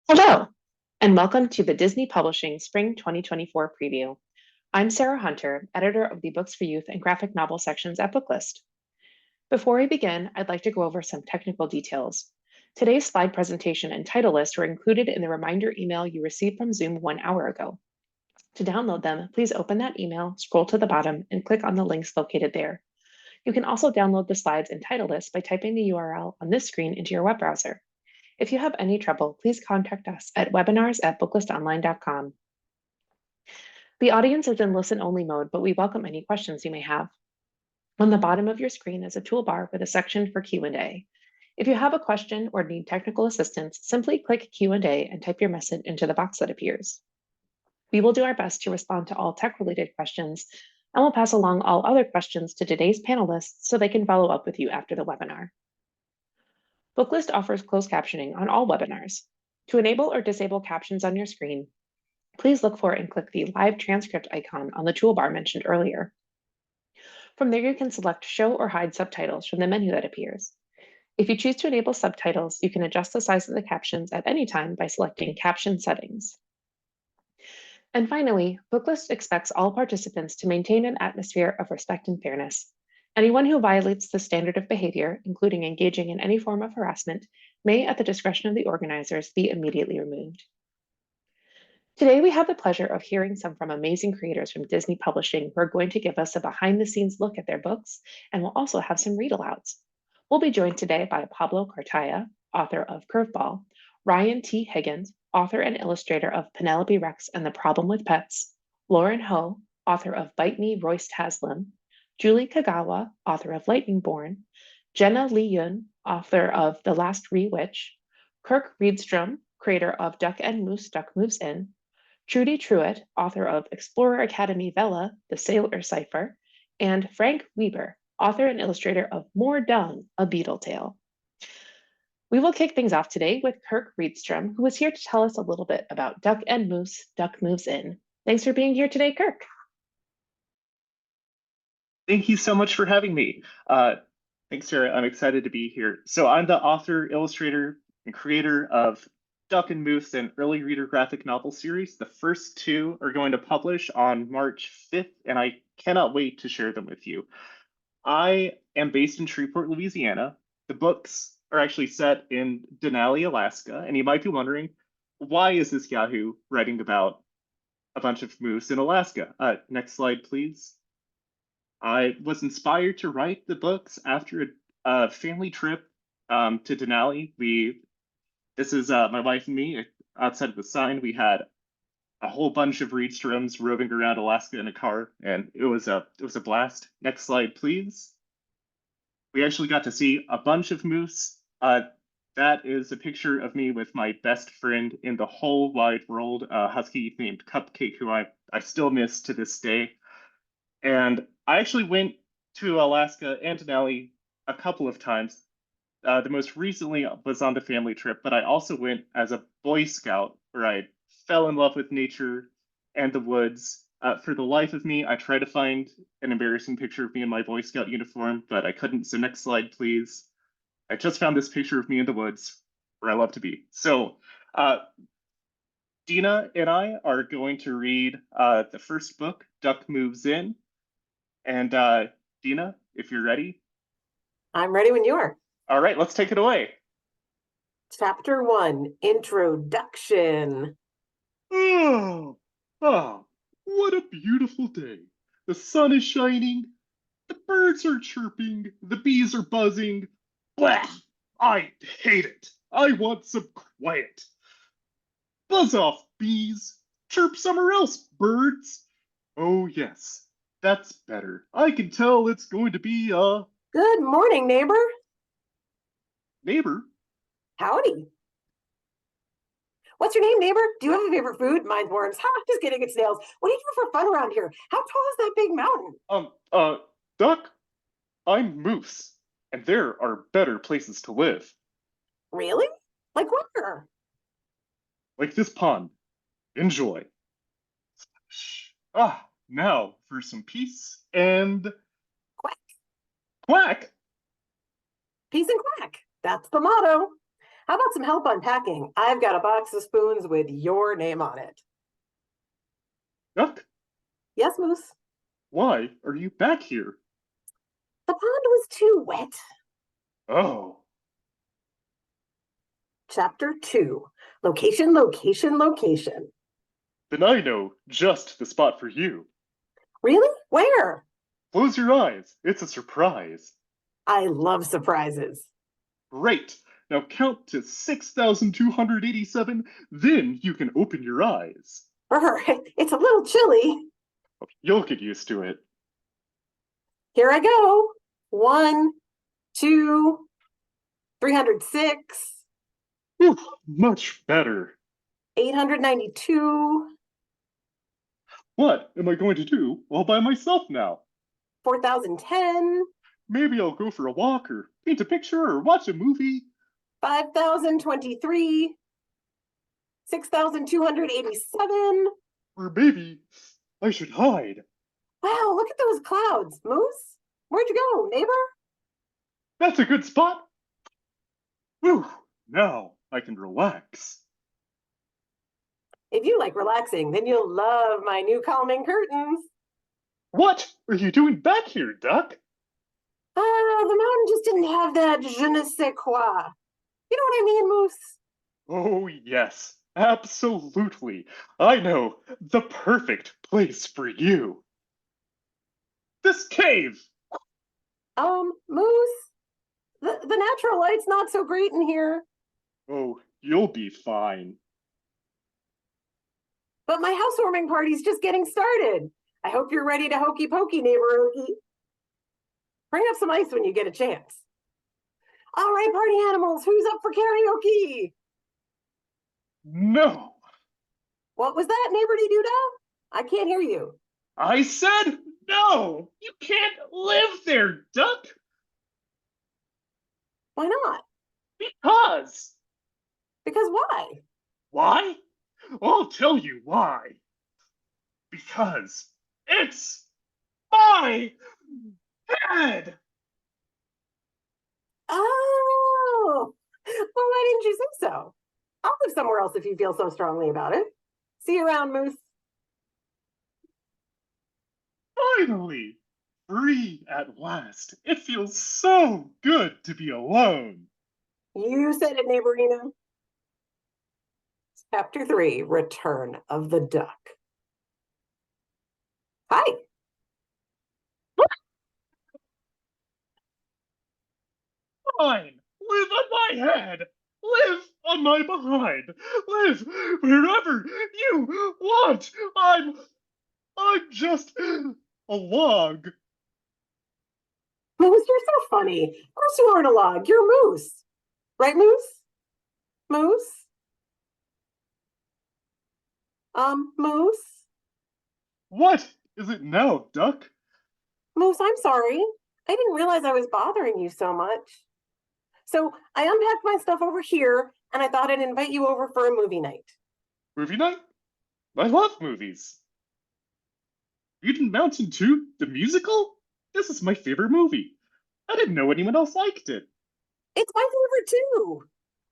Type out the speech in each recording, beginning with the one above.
Hello, and welcome to the Disney Publishing Spring 2024 preview. I'm Sarah Hunter, editor of the Books for Youth and Graphic Novel sections at Booklist. Before we begin, I'd like to go over some technical details. Today's slide presentation and title list were included in the reminder email you received from Zoom 1 hour ago. To download them, please open that email, scroll to the bottom, and click on the links located there. You can also download the slides and title list by typing the URL on this screen into your web browser. If you have any trouble, please contact us at webinars@booklistonline.com. The audience is in listen-only mode, but we welcome any questions you may have. On the bottom of your screen is a toolbar with a section for Q&A. If you have a question or need technical assistance, simply click Q&A and type your message into the box that appears. We will do our best to respond to all tech-related questions, and we'll pass along all other questions to today's panelists so they can follow up with you after the webinar. Booklist offers closed captioning on all webinars. To enable or disable captions on your screen, please look for and click the live transcript icon on the toolbar mentioned earlier. From there, you can select show or hide subtitles from the menu that appears. If you choose to enable subtitles, you can adjust the size of the captions at any time by selecting caption settings. And finally, Booklist expects all participants to maintain an atmosphere of respect and fairness. Anyone who violates the standard of behavior, including engaging in any form of harassment, may, at the discretion of the organizers, be immediately removed. Today, we have the pleasure of hearing some from amazing creators from Disney Publishing who are going to give us a behind-the-scenes look at their books, and we'll also have some read-alouds. We'll be joined today by Pablo Cartaya, author of CURVEBALL, Ryan T. Higgins, author and illustrator of Penelope Rex and the Problem with Pets, Lauren Ho, author of Bite Me, ROYCE TASLIM, Julie Kagawa, author of Lightningborn, Jenna Lee-Yun, author of The LAST RHEE WITCH, Kirk Reedstrom, creator of Duck and Moose, Duck Moves In, Trudi Trueit, author of Explorer ACADEMY VELA, The SAILOR CIPHER, and Frank Weber, author and illustrator of More Dung, a Beetle Tale. We will kick things off today with Kirk Reedstrom, who is here to tell us a little bit about Duck and Moose, Duck Moves In. Thanks for being here today, Kirk. Thank you so much for having me. Thanks, Sarah. I'm excited to be here. So I'm the author, illustrator, and creator of Duck and Moose, an early reader graphic novel series. The first two are going to publish on March 5th, and I cannot wait to share them with you. I am based in Shreveport, Louisiana. The books are actually set in Denali, Alaska, and you might be wondering, why is this Yahoo writing about a bunch of moose in Alaska? Next slide, please. I was inspired to write the books after a family trip to Denali. This is my wife and me. Outside of the sign, we had a whole bunch of Reedstroms roving around Alaska in a car, and it was a blast. Next slide, please. We actually got to see a bunch of moose. That is a picture of me with my best friend in the whole wide world, a husky named Cupcake, who I still miss to this day. And I actually went to Alaska and Denali a couple of times. The most recently was on the family trip, but I also went as a Boy Scout where I fell in love with nature and the woods. For the life of me, I tried to find an embarrassing picture of me in my Boy Scout uniform, but I couldn't. So next slide, please. I just found this picture of me in the woods where I love to be. So Dina and I are going to read the first book, Duck Moves In. And Dina, if you're ready. I'm ready when you are. All right, let's take it away. Chapter 1, Introduction. Oh, what a beautiful day. The sun is shining, the birds are chirping, the bees are buzzing. Blah! I hate it. I want some quiet. Buzz off, bees. Chirp somewhere else, birds. Oh, yes. That's better. I can tell it's going to be Good morning, neighbor. Neighbor? Howdy. What's your name, neighbor? Do you have a favorite food? Mine's worms. Ha, just kidding, it's snails. What do you do for fun around here? How tall is that big mountain? Duck, I'm Moose, and there are better places to live. Really? Like where? Like this pond. Enjoy. Now for some peace and... Quack. Quack! Peace and quack. That's the motto. How about some help unpacking? I've got a box of spoons with your name on it. Duck, Yes, Moose? why are you back here? The pond was too wet. Oh, Chapter 2. Location, location, location. then I know just the spot for you. Really? Where? Close your eyes. It's a surprise. I love surprises. Great. Now count to 6,287, then you can open your eyes. It's a little chilly. You'll get used to it. Here I go. 1, 2, 306, Whew, much better. 892, What am I going to do all by myself now? 4010, Maybe I'll go for a walk or paint a picture or watch a movie. 5023, 6287. Or maybe I should hide. Wow, look at those clouds. Moose, where'd you go, neighbor? That's a good spot. Whew, now I can relax. If you like relaxing, then you'll love my new calming curtains. What are you doing back here, Duck? The mountain just didn't have that je ne sais quoi. You know what I mean, Moose? Oh, yes, absolutely. I know the perfect place for you. This cave. Moose, the natural light's not so great in here. Oh, you'll be fine. But my housewarming party's just getting started. I hope you're ready to hokey pokey, neighbor Okie. Bring up some ice when you get a chance. All right, party animals, who's up for karaoke? No, What was that, neighbor Doo-Dah? I can't hear you. I said no. You can't live there, Duck. Why not? Because. Because why? Why? I'll tell you why. Because it's my head. Oh, well, why didn't you say so? I'll live somewhere else if you feel so strongly about it. See you around, Moose. Finally, free at last. It feels so good to be alone. You said it, neighborina. Chapter 3, Return of the Duck. Hi. Fine. Live on my head. Live on my behind. Live wherever you want. I'm just a log. Moose, you're so funny. Of course you aren't a log. You're Moose. Right, Moose? Moose? Moose? What is it now, Duck? Moose, I'm sorry. I didn't realize I was bothering you so much. So I unpacked my stuff over here, and I thought I'd invite you over for a movie night. Movie night? I love movies. Mutant Mountain 2, the musical? This is my favorite movie. I didn't know anyone else liked it. It's my favorite too.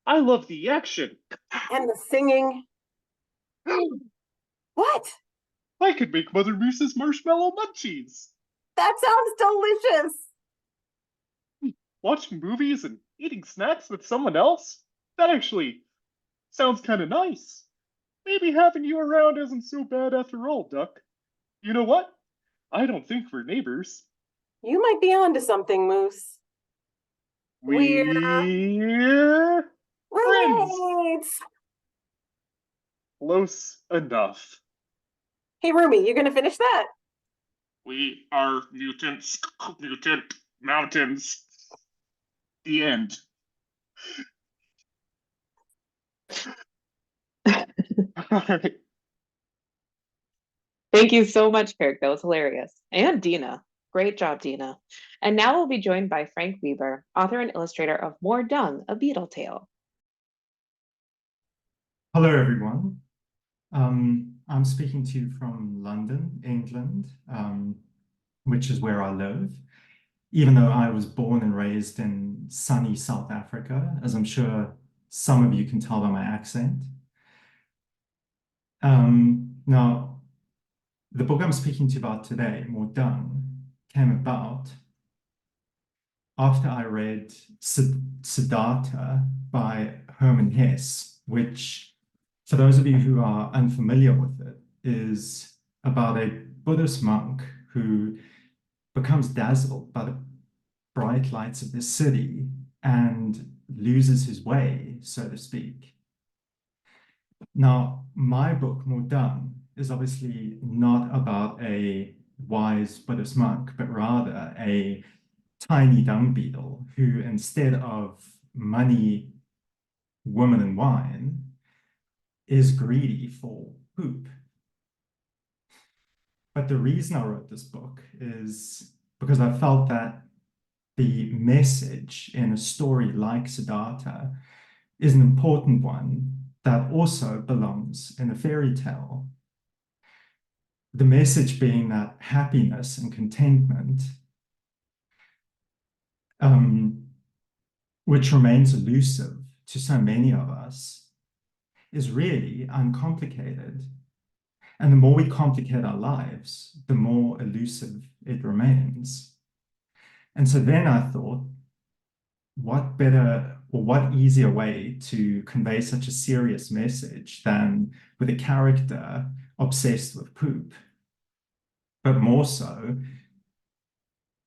I love the action. And the singing. What? I could make Mother Moose's marshmallow munchies. That sounds delicious. Watching movies and eating snacks with someone else? That actually sounds kind of nice. Maybe having you around isn't so bad after all, Duck. You know what? I don't think we're neighbors. You might be onto something, Moose. We're friends. Roommates. Close enough. Hey, Roomie, you gonna finish that? We are mutants. Mutant mountains. The end. All right. Thank you so much, Kirk. That was hilarious. And Dina. Great job, Dina. And now we'll be joined by Frank Weber, author and illustrator of More Dung, a Beetle Tale. Hello, everyone. I'm speaking to you from London, England, which is where I live, even though I was born and raised in sunny South Africa, as I'm sure Some of you can tell by my accent. Now, the book I'm speaking to you about today, More Dung, came about after I read Siddhartha by Hermann Hesse, which, for those of you who are unfamiliar with it, is about a Buddhist monk who becomes dazzled by the bright lights of this city and loses his way, so to speak. Now, my book, More Dung, is obviously not about a wise Buddhist monk, but rather a tiny dung beetle who, instead of money, women, and wine, is greedy for poop. But the reason I wrote this book is because I felt that the message in a story like Siddhartha is an important one that also belongs in a fairy tale. The message being that happiness and contentment, which remains elusive to so many of us, is really uncomplicated. And the more we complicate our lives, the more elusive it remains. And so then I thought, what better or what easier way to convey such a serious message than with a character obsessed with poop, but more so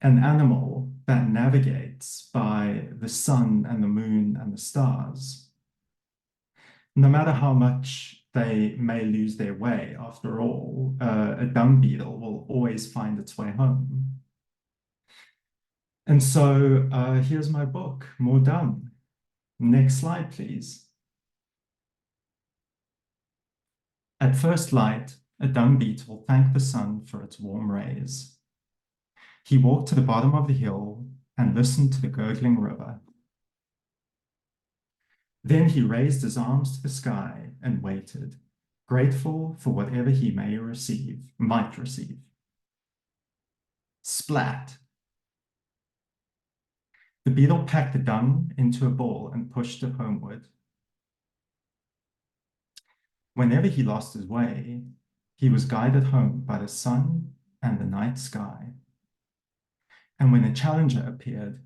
an animal that navigates by the sun and the moon and the stars. No matter how much they may lose their way, after all, a dung beetle will always find its way home. And so here's my book, More Dung. Next slide, please. At first light, a dung beetle thanked the sun for its warm rays. He walked to the bottom of the hill and listened to the gurgling river. Then he raised his arms to the sky and waited, grateful for whatever he might receive. Splat! The beetle packed the dung into a ball and pushed it homeward. Whenever he lost his way, he was guided home by the sun and the night sky. And when a challenger appeared,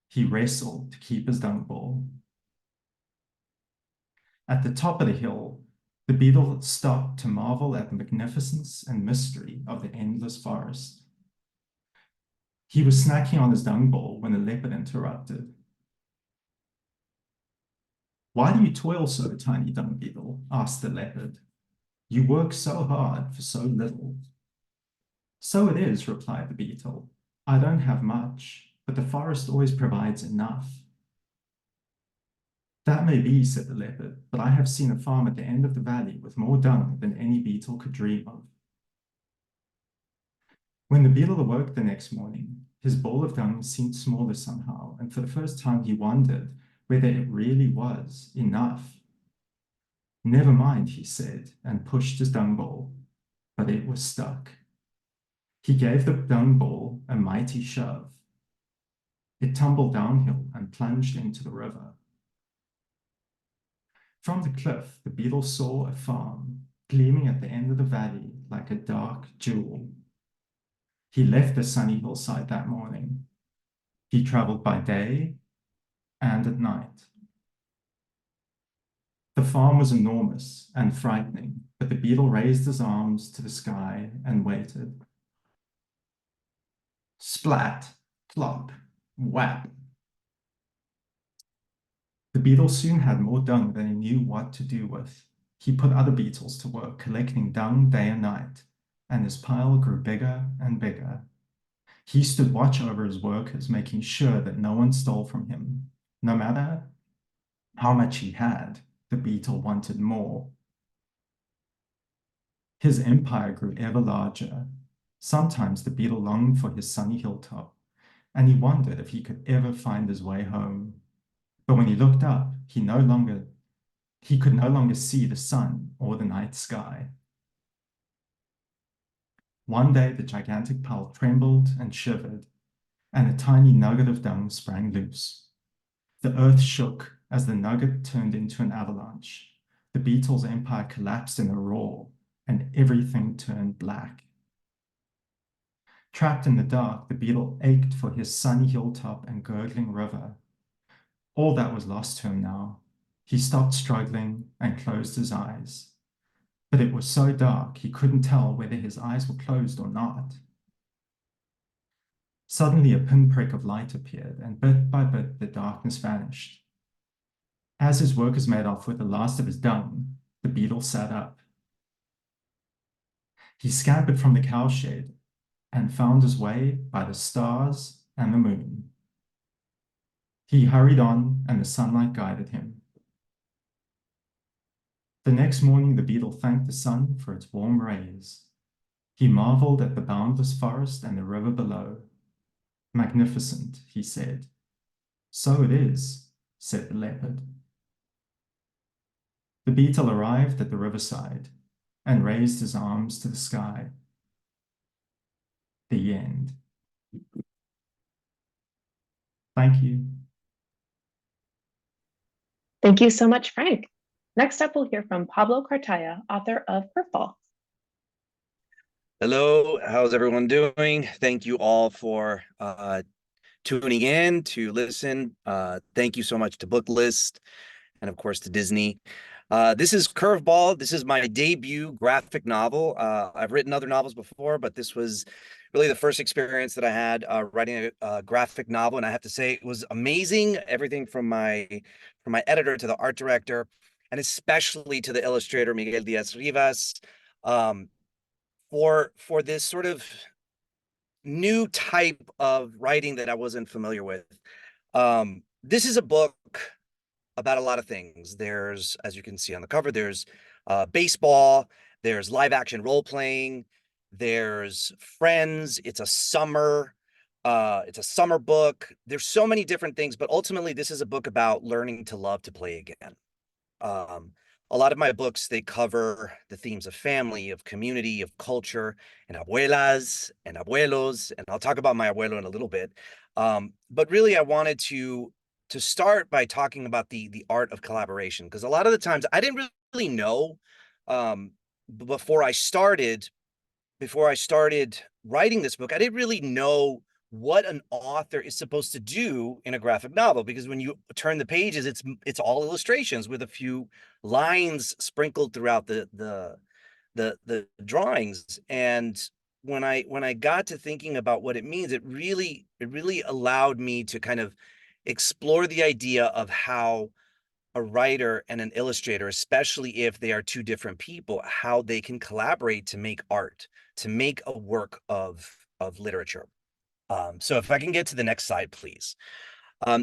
he wrestled to keep his dung ball. At the top of the hill, the beetle stopped to marvel at the magnificence and mystery of the endless forest. He was snacking on his dung ball when a leopard interrupted. "Why do you toil so, tiny dung beetle?" asked the leopard. "You work so hard for so little." "So it is," replied the beetle. "I don't have much, but the forest always provides enough." "That may be," said the leopard, "but I have seen a farm at the end of the valley with more dung than any beetle could dream of." When the beetle awoke the next morning, his ball of dung seemed smaller somehow, and for the first time he wondered whether it really was enough. "Never mind," he said, and pushed his dung ball, but it was stuck. He gave the dung ball a mighty shove. It tumbled downhill and plunged into the river. From the cliff, the beetle saw a farm gleaming at the end of the valley like a dark jewel. He left the sunny hillside that morning. He traveled by day and at night. The farm was enormous and frightening, but the beetle raised his arms to the sky and waited. Splat, plop, whap. The beetle soon had more dung than he knew what to do with. He put other beetles to work collecting dung day and night, and his pile grew bigger and bigger. He stood watch over his workers, making sure that no one stole from him. No matter how much he had, the beetle wanted more. His empire grew ever larger. Sometimes the beetle longed for his sunny hilltop, and he wondered if he could ever find his way home. But when he looked up, he could no longer see the sun or the night sky. One day, the gigantic pile trembled and shivered, and a tiny nugget of dung sprang loose. The earth shook as the nugget turned into an avalanche. The beetle's empire collapsed in a roar, and everything turned black. Trapped in the dark, the beetle ached for his sunny hilltop and gurgling river. All that was lost to him now. He stopped struggling and closed his eyes. But it was so dark he couldn't tell whether his eyes were closed or not. Suddenly a pinprick of light appeared, and bit by bit the darkness vanished. As his workers made off with the last of his dung, the beetle sat up. He scampered from the cowshed and found his way by the stars and the moon. He hurried on, and the sunlight guided him. The next morning, the beetle thanked the sun for its warm rays. He marveled at the boundless forest and the river below. Magnificent, he said. So it is, said the leopard. The beetle arrived at the riverside and raised his arms to the sky. The end. Thank you. Thank you so much, Frank. Next up, we'll hear from Pablo Cartaya, author of CURVEBALL. Hello, how's everyone doing? Thank you all for tuning in to listen. Thank you so much to Booklist and of course to Disney. This is CURVEBALL. This is my debut graphic novel. I've written other novels before, but this was really the first experience that I had writing a graphic novel, and I have to say it was amazing. Everything from my editor to the art director, and especially to the illustrator Miguel Diaz-Rivas, for this sort of new type of writing that I wasn't familiar with. This is a book about a lot of things. There's, as you can see on the cover, there's baseball, there's live action role playing, there's friends, it's a summer book. There's so many different things, but ultimately this is a book about learning to love to play again. A lot of my books, they cover the themes of family, of community, of culture, and abuelas and abuelos, and I'll talk about my abuelo in a little bit. But really, I wanted to start by talking about the art of collaboration, because a lot of the times I didn't really know before I started writing this book, I didn't really know what an author is supposed to do in a graphic novel, because when you turn the pages, it's all illustrations with a few lines sprinkled throughout the drawings. And when I got to thinking about what it means, it really allowed me to kind of explore the idea of how a writer and an illustrator, especially if they are two different people, how they can collaborate to make art, to make a work of literature. So if I can get to the next slide, please.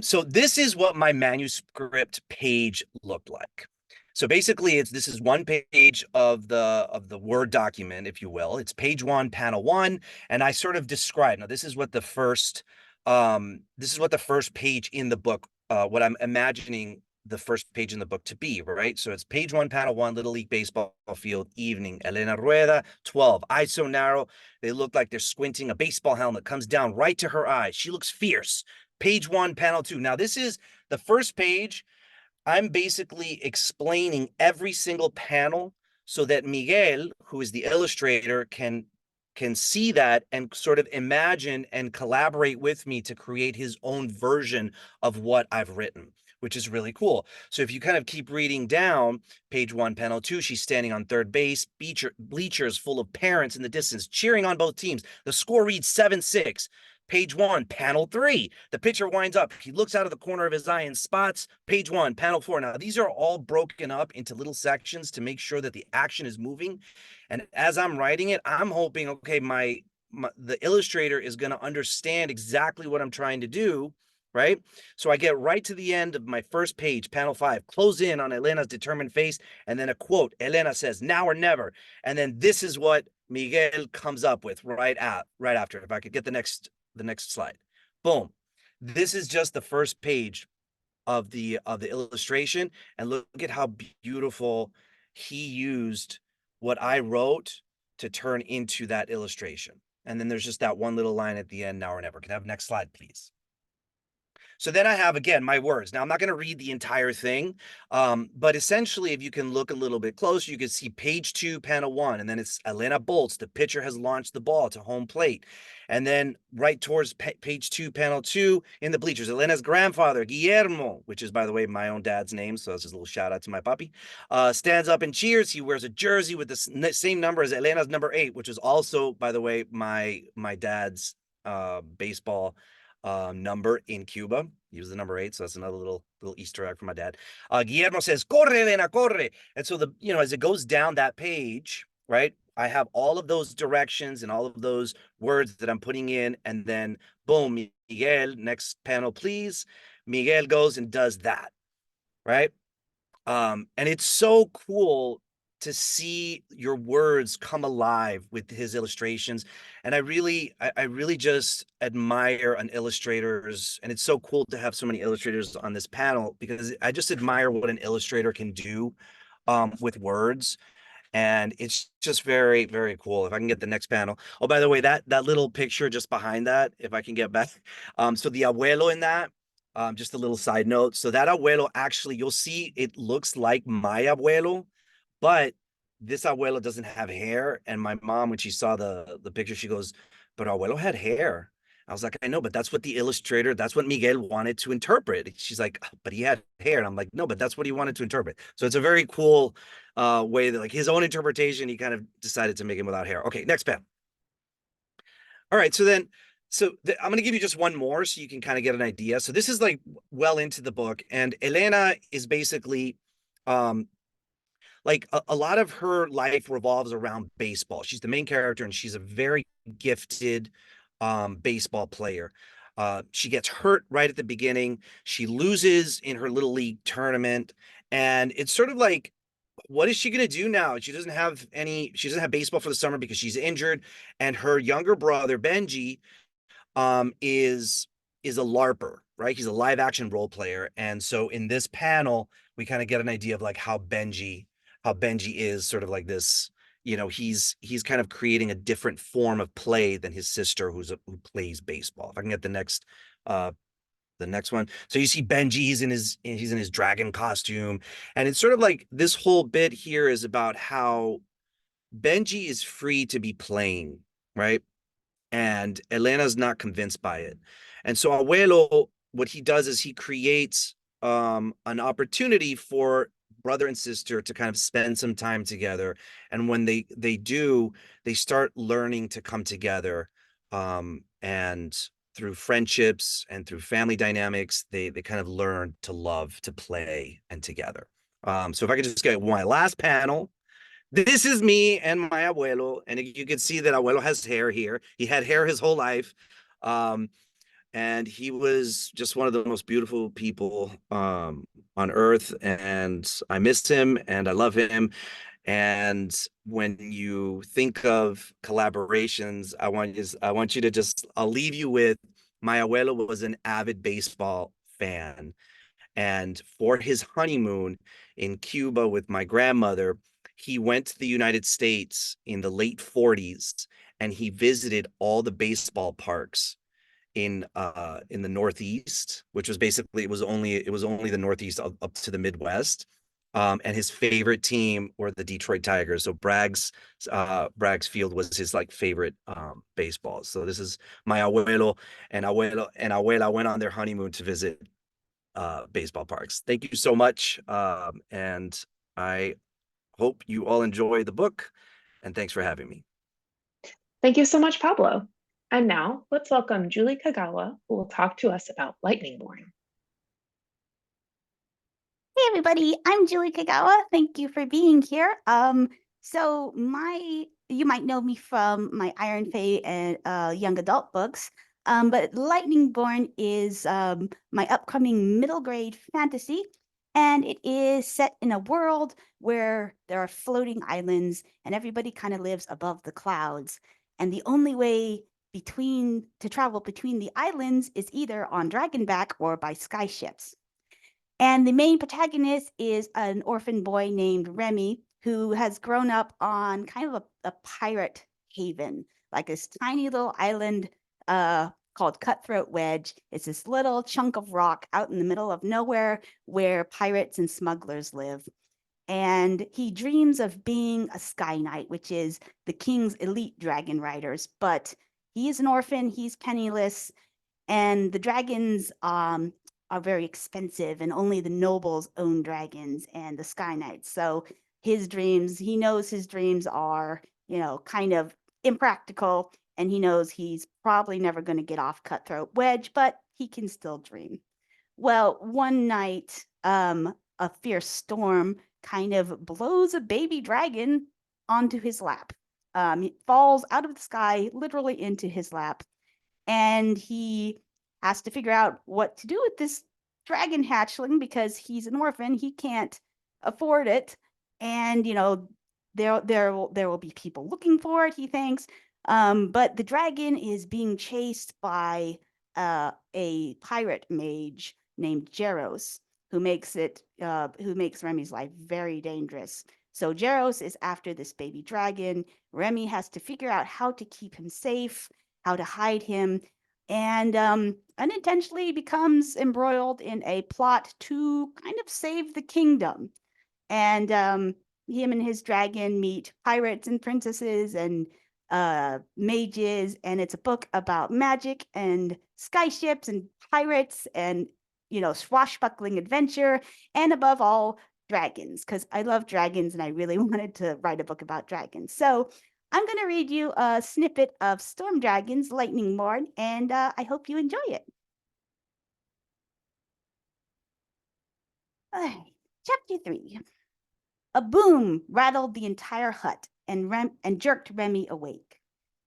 So this is what my manuscript page looked like. So basically, this is one page of the Word document, if you will. It's page 1, panel 1, and I sort of describe. Now, this is what the first page in the book, what I'm imagining the first page in the book to be, right? So it's page 1, panel 1, Little League Baseball field, evening. Elena Rueda, 12, eyes so narrow, they look like they're squinting. A baseball helmet comes down right to her eyes. She looks fierce. Page 1, panel 2. Now, this is the first page. I'm basically explaining every single panel so that Miguel, who is the illustrator, can see that and sort of imagine and collaborate with me to create his own version of what I've written, which is really cool. So if you kind of keep reading down, page 1, panel 2, she's standing on third base, bleachers full of parents in the distance, cheering on both teams. The score reads 7-6. Page 1, panel 3, the pitcher winds up. He looks out of the corner of his eye and spots. Page 1, panel 4. Now, these are all broken up into little sections to make sure that the action is moving. And as I'm writing it, I'm hoping, okay, the illustrator is going to understand exactly what I'm trying to do, right? So I get right to the end of my first page, panel 5, close in on Elena's determined face, and then a quote. Elena says, "Now or never." And then this is what Miguel comes up with right after. If I could get the next slide. Boom. This is just the first page of the illustration, and look at how beautiful he used what I wrote to turn into that illustration. And then there's just that one little line at the end, "Now or never." Can I have next slide, please? So then I have, again, my words. Now, I'm not going to read the entire thing, but essentially, if you can look a little bit closer, you can see page 2, panel 1, and then it's Elena bolts. The pitcher has launched the ball to home plate. And then right towards page 2, panel 2, in the bleachers, Elena's grandfather, Guillermo, which is, by the way, my own dad's name, so it's just a little shout out to my puppy, stands up and cheers. He wears a jersey with the same number as Elena's number 8, which is also, by the way, my dad's baseball number in Cuba. He was the number 8, so that's another little Easter egg for my dad. Guillermo says, "Corre, Elena, corre." And so as it goes down that page, right, I have all of those directions and all of those words that I'm putting in, and then boom, Miguel, next panel, please. Miguel goes and does that, right? And it's so cool to see your words come alive with his illustrations. And I really just admire an illustrator's, and it's so cool to have so many illustrators on this panel, because I just admire what an illustrator can do with words. And it's just very, very cool. If I can get the next panel. Oh, by the way, that little picture just behind that, if I can get back. So the abuelo in that, just a little side note. So that abuelo, actually, you'll see it looks like my abuelo, but this abuelo doesn't have hair. And my mom, when she saw the picture, she goes, "But abuelo had hair." I was like, "I know, but that's what the illustrator, that's what Miguel wanted to interpret." She's like, "But he had hair." And I'm like, "No, but that's what he wanted to interpret." So it's a very cool way that, like, his own interpretation, he kind of decided to make him without hair. Okay, next panel. All right, so then, I'm going to give you just one more so you can kind of get an idea. So this is like well into the book, and Elena is basically like a lot of her life revolves around baseball. She's the main character, and she's a very gifted baseball player. She gets hurt right at the beginning. She loses in her little league tournament, and it's sort of like, what is she going to do now? She doesn't have baseball for the summer because she's injured, and her younger brother Benji is a LARPer, right? He's a live action role player. And so in this panel, we kind of get an idea of like how Benji is sort of like this, he's kind of creating a different form of play than his sister who plays baseball. If I can get the next one. So you see Benji, he's in his dragon costume. And it's sort of like this whole bit here is about how Benji is free to be playing, right? And Elena's not convinced by it. And so Abuelo, what he does is he creates an opportunity for brother and sister to kind of spend some time together. And when they do, they start learning to come together. And through friendships and through family dynamics, they kind of learn to love to play and together. So if I could just get my last panel. This is me and my abuelo, and you can see that abuelo has hair here. He had hair his whole life, and he was just one of the most beautiful people on earth, and I miss him, and I love him. And when you think of collaborations, I want you to just, I'll leave you with, my abuelo was an avid baseball fan, and for his honeymoon in Cuba with my grandmother, he went to the United States in the late 40s, and he visited all the baseball parks in the Northeast, which was basically, it was only the Northeast up to the Midwest. And his favorite team were the Detroit Tigers. So Bragg's Field was his like favorite baseball. So this is my abuelo and abuela went on their honeymoon to visit baseball parks. Thank you so much. And I hope you all enjoy the book, and thanks for having me. Thank you so much, Pablo. And now let's welcome Julie Kagawa, who will talk to us about Lightningborn. Hey everybody, I'm Julie Kagawa. Thank you for being here. So you might know me from my Iron Fey and young adult books. But Lightningborn is my upcoming middle grade fantasy, and it is set in a world where there are floating islands and everybody kind of lives above the clouds. And the only way to travel between the islands is either on dragonback or by skyships. And the main protagonist is an orphan boy named Remy, who has grown up on kind of a pirate haven, like this tiny little island called Cutthroat Wedge. It's this little chunk of rock out in the middle of nowhere where pirates and smugglers live. And he dreams of being a Sky Knight, which is the king's elite dragon riders. But he is an orphan, he's penniless, and the dragons are very expensive, and only the nobles own dragons and the Sky Knights. So his dreams, he knows his dreams are, kind of impractical, and he knows he's probably never going to get off Cutthroat Wedge, but he can still dream. Well, one night, a fierce storm kind of blows a baby dragon onto his lap. It falls out of the sky, literally into his lap. And he has to figure out what to do with this dragon hatchling because he's an orphan. He can't afford it. And, there will be people looking for it, he thinks. But the dragon is being chased by a pirate mage named Jaros, who makes Remy's life very dangerous. So Jaros is after this baby dragon. Remy has to figure out how to keep him safe, how to hide him, and unintentionally becomes embroiled in a plot to kind of save the kingdom. And him and his dragon meet pirates and princesses and mages, and it's a book about magic and skyships and pirates and swashbuckling adventure, and above all, dragons, because I love dragons and I really wanted to write a book about dragons. So I'm going to read you a snippet of Storm Dragon's Lightningborn, and I hope you enjoy it. Chapter 3. A boom rattled the entire hut and jerked Remy awake.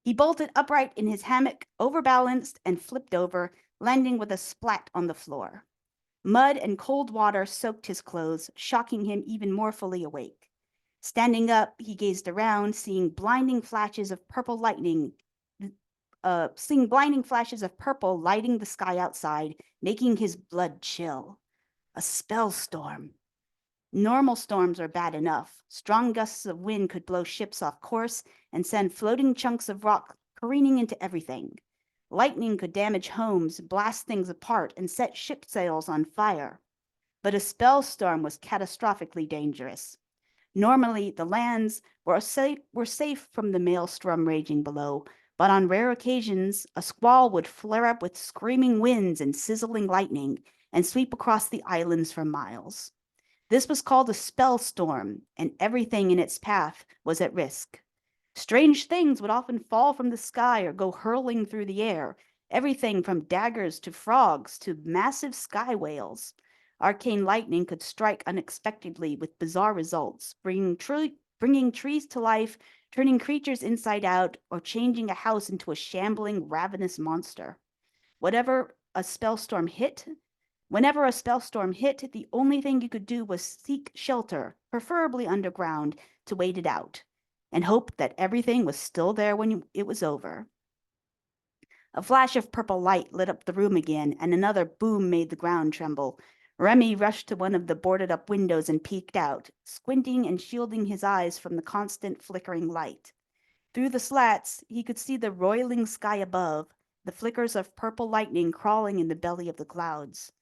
He bolted upright in his hammock, overbalanced, and flipped over, landing with a splat on the floor. Mud and cold water soaked his clothes, shocking him even more fully awake. Standing up, he gazed around, seeing blinding flashes of purple lighting the sky outside, making his blood chill. A spell storm. Normal storms are bad enough. Strong gusts of wind could blow ships off course and send floating chunks of rock careening into everything. Lightning could damage homes, blast things apart, and set ship sails on fire. But a spell storm was catastrophically dangerous. Normally, the lands were safe from the maelstrom raging below, but on rare occasions, a squall would flare up with screaming winds and sizzling lightning and sweep across the islands for miles. This was called a spell storm, and everything in its path was at risk. Strange things would often fall from the sky or go hurling through the air, everything from daggers to frogs to massive sky whales. Arcane lightning could strike unexpectedly with bizarre results, bringing trees to life, turning creatures inside out, or changing a house into a shambling, ravenous monster. Whenever a spell storm hit, the only thing you could do was seek shelter, preferably underground, to wait it out, and hope that everything was still there when it was over. A flash of purple light lit up the room again, and another boom made the ground tremble. Remy rushed to one of the boarded-up windows and peeked out, squinting and shielding his eyes from the constant flickering light. Through the slats, he could see the roiling sky above, the flickers of purple lightning crawling in the belly of the clouds.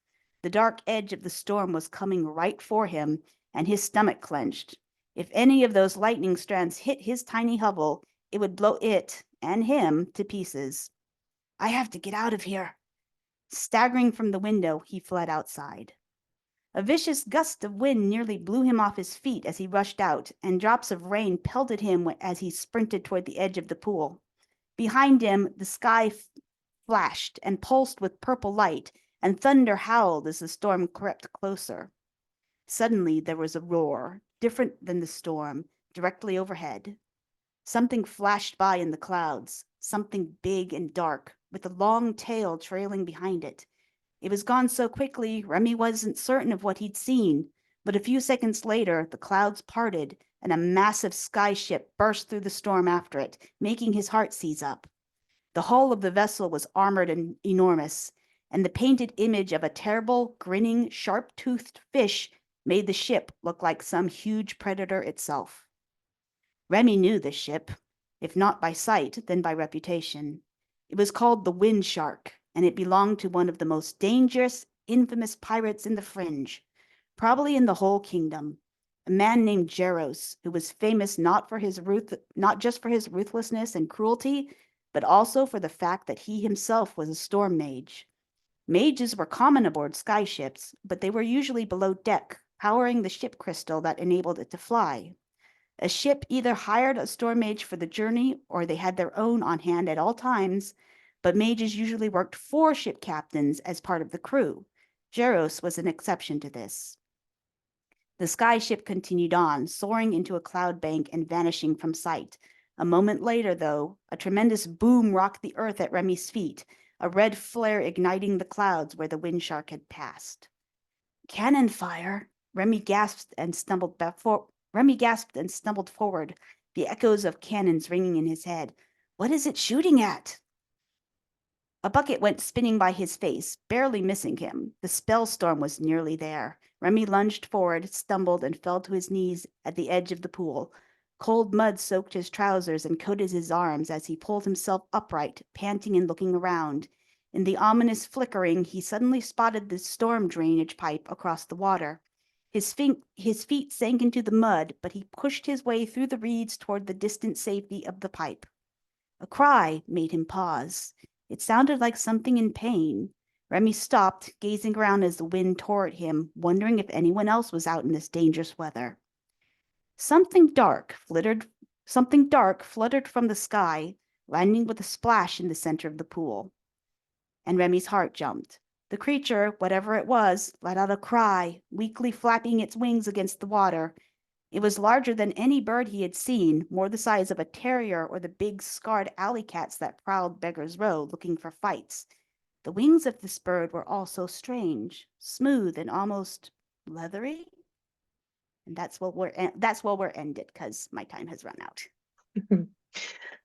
The dark edge of the storm was coming right for him, and his stomach clenched. If any of those lightning strands hit his tiny hovel, it would blow it and him to pieces. I have to get out of here. Staggering from the window, he fled outside. A vicious gust of wind nearly blew him off his feet as he rushed out, and drops of rain pelted him as he sprinted toward the edge of the pool. Behind him, the sky flashed and pulsed with purple light, and thunder howled as the storm crept closer. Suddenly, there was a roar, different than the storm, directly overhead. Something flashed by in the clouds, something big and dark, with a long tail trailing behind it. It was gone so quickly, Remy wasn't certain of what he'd seen, but a few seconds later, the clouds parted, and a massive skyship burst through the storm after it, making his heart seize up. The hull of the vessel was armored and enormous, and the painted image of a terrible, grinning, sharp-toothed fish made the ship look like some huge predator itself. Remy knew this ship, if not by sight, then by reputation. It was called the Wind Shark, and it belonged to one of the most dangerous, infamous pirates in the fringe, probably in the whole kingdom, a man named Jaros, who was famous not just for his ruthlessness and cruelty, but also for the fact that he himself was a storm mage. Mages were common aboard skyships, but they were usually below deck, powering the ship crystal that enabled it to fly. A ship either hired a storm mage for the journey or they had their own on hand at all times, but mages usually worked for ship captains as part of the crew. Jaros was an exception to this. The skyship continued on, soaring into a cloud bank and vanishing from sight. A moment later, though, a tremendous boom rocked the earth at Remy's feet, a red flare igniting the clouds where the wind shark had passed. Cannon fire! Remy gasped and stumbled forward, the echoes of cannons ringing in his head. What is it shooting at? A bucket went spinning by his face, barely missing him. The spell storm was nearly there. Remy lunged forward, stumbled, and fell to his knees at the edge of the pool. Cold mud soaked his trousers and coated his arms as he pulled himself upright, panting and looking around. In the ominous flickering, he suddenly spotted the storm drainage pipe across the water. His feet sank into the mud, but he pushed his way through the reeds toward the distant safety of the pipe. A cry made him pause. It sounded like something in pain. Remy stopped, gazing around as the wind tore at him, wondering if anyone else was out in this dangerous weather. Something dark fluttered from the sky, landing with a splash in the center of the pool. And Remy's heart jumped. The creature, whatever it was, let out a cry, weakly flapping its wings against the water. It was larger than any bird he had seen, more the size of a terrier or the big scarred alley cats that prowled Beggar's Row looking for fights. The wings of this bird were also strange, smooth and almost leathery. And that's where we're ended because my time has run out.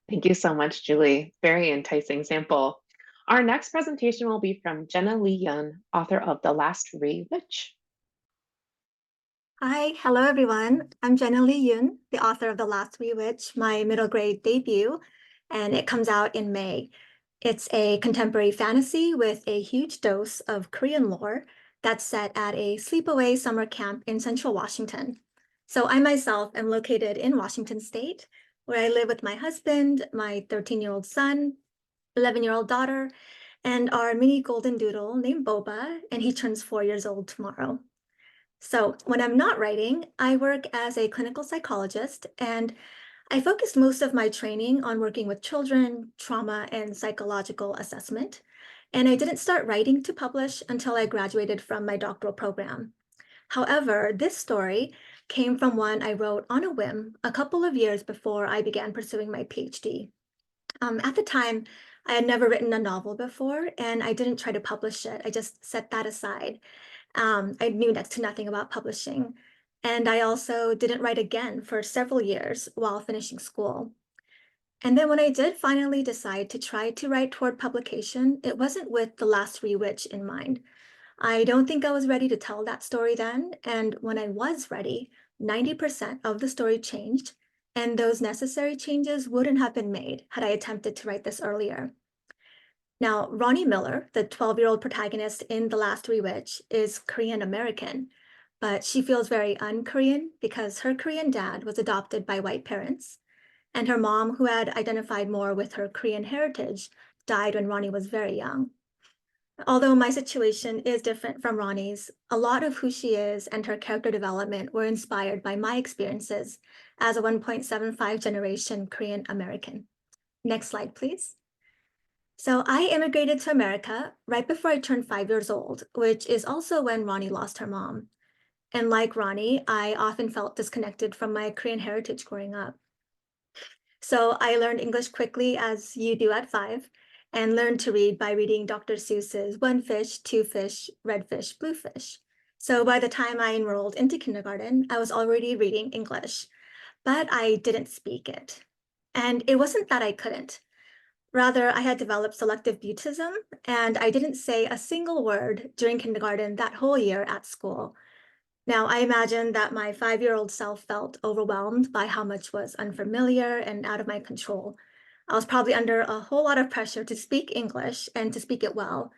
Thank you so much, Julie. Very enticing sample. Our next presentation will be from Jenna Lee-Yun, author of The Last RHEE Witch. Hi, hello everyone. I'm Jenna Lee-Yun, the author of The Last RHEE WITCH, my middle grade debut, and it comes out in May. It's a contemporary fantasy with a huge dose of Korean lore that's set at a sleepaway summer camp in Central Washington. So I myself am located in Washington State, where I live with my husband, my 13-year-old son, 11-year-old daughter, and our mini golden doodle named Boba, and he turns 4 years old tomorrow. So when I'm not writing, I work as a clinical psychologist, and I focused most of my training on working with children, trauma, and psychological assessment. And I didn't start writing to publish until I graduated from my doctoral program. However, this story came from one I wrote on a whim a couple of years before I began pursuing my PhD. At the time, I had never written a novel before, and I didn't try to publish it. I just set that aside. I knew next to nothing about publishing. And I also didn't write again for several years while finishing school. And then when I did finally decide to try to write toward publication, it wasn't with The Last RHEE WITCH in mind. I don't think I was ready to tell that story then. And when I was ready, 90% of the story changed. And those necessary changes wouldn't have been made had I attempted to write this earlier. Now, Ronny Miller, the 12-year-old protagonist in The Last RHEE WITCH, is Korean American, but she feels very un-Korean because her Korean dad was adopted by white parents, and her mom, who had identified more with her Korean heritage, died when Ronny was very young. Although my situation is different from Ronny's, a lot of who she is and her character development were inspired by my experiences as a 1.75 generation Korean American. Next slide, please. So I immigrated to America right before I turned 5 years old, which is also when Ronny lost her mom. And like Ronny, I often felt disconnected from my Korean heritage growing up. So I learned English quickly, as you do at 5, and learned to read by reading Dr. Seuss's One Fish, Two Fish, Red Fish, Blue Fish. So by the time I enrolled into kindergarten, I was already reading English, but I didn't speak it. And it wasn't that I couldn't. Rather, I had developed selective mutism, and I didn't say a single word during kindergarten that whole year at school. Now, I imagine that my 5-year-old self felt overwhelmed by how much was unfamiliar and out of my control. I was probably under a whole lot of pressure to speak English and to speak it well.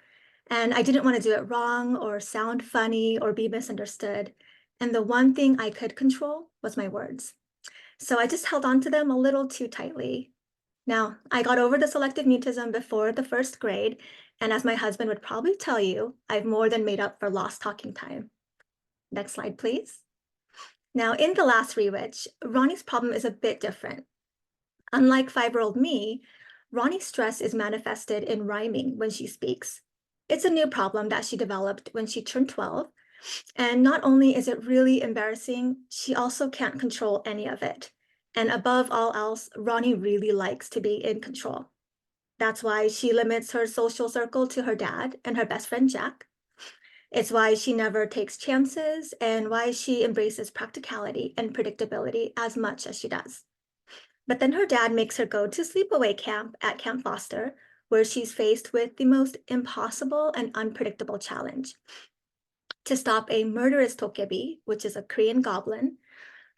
And I didn't want to do it wrong or sound funny or be misunderstood. And the one thing I could control was my words. So I just held on to them a little too tightly. Now, I got over the selective mutism before the first grade, and as my husband would probably tell you, I've more than made up for lost talking time. Next slide, please. Now, in The Last RHEE WITCH, Ronny's problem is a bit different. Unlike 5-year-old me, Ronny's stress is manifested in rhyming when she speaks. It's a new problem that she developed when she turned 12. And not only is it really embarrassing, she also can't control any of it. And above all else, Ronny really likes to be in control. That's why she limits her social circle to her dad and her best friend, Jack. It's why she never takes chances and why she embraces practicality and predictability as much as she does. But then her dad makes her go to sleepaway camp at Camp Foster, where she's faced with the most impossible and unpredictable challenge: to stop a murderous tokebi, which is a Korean goblin,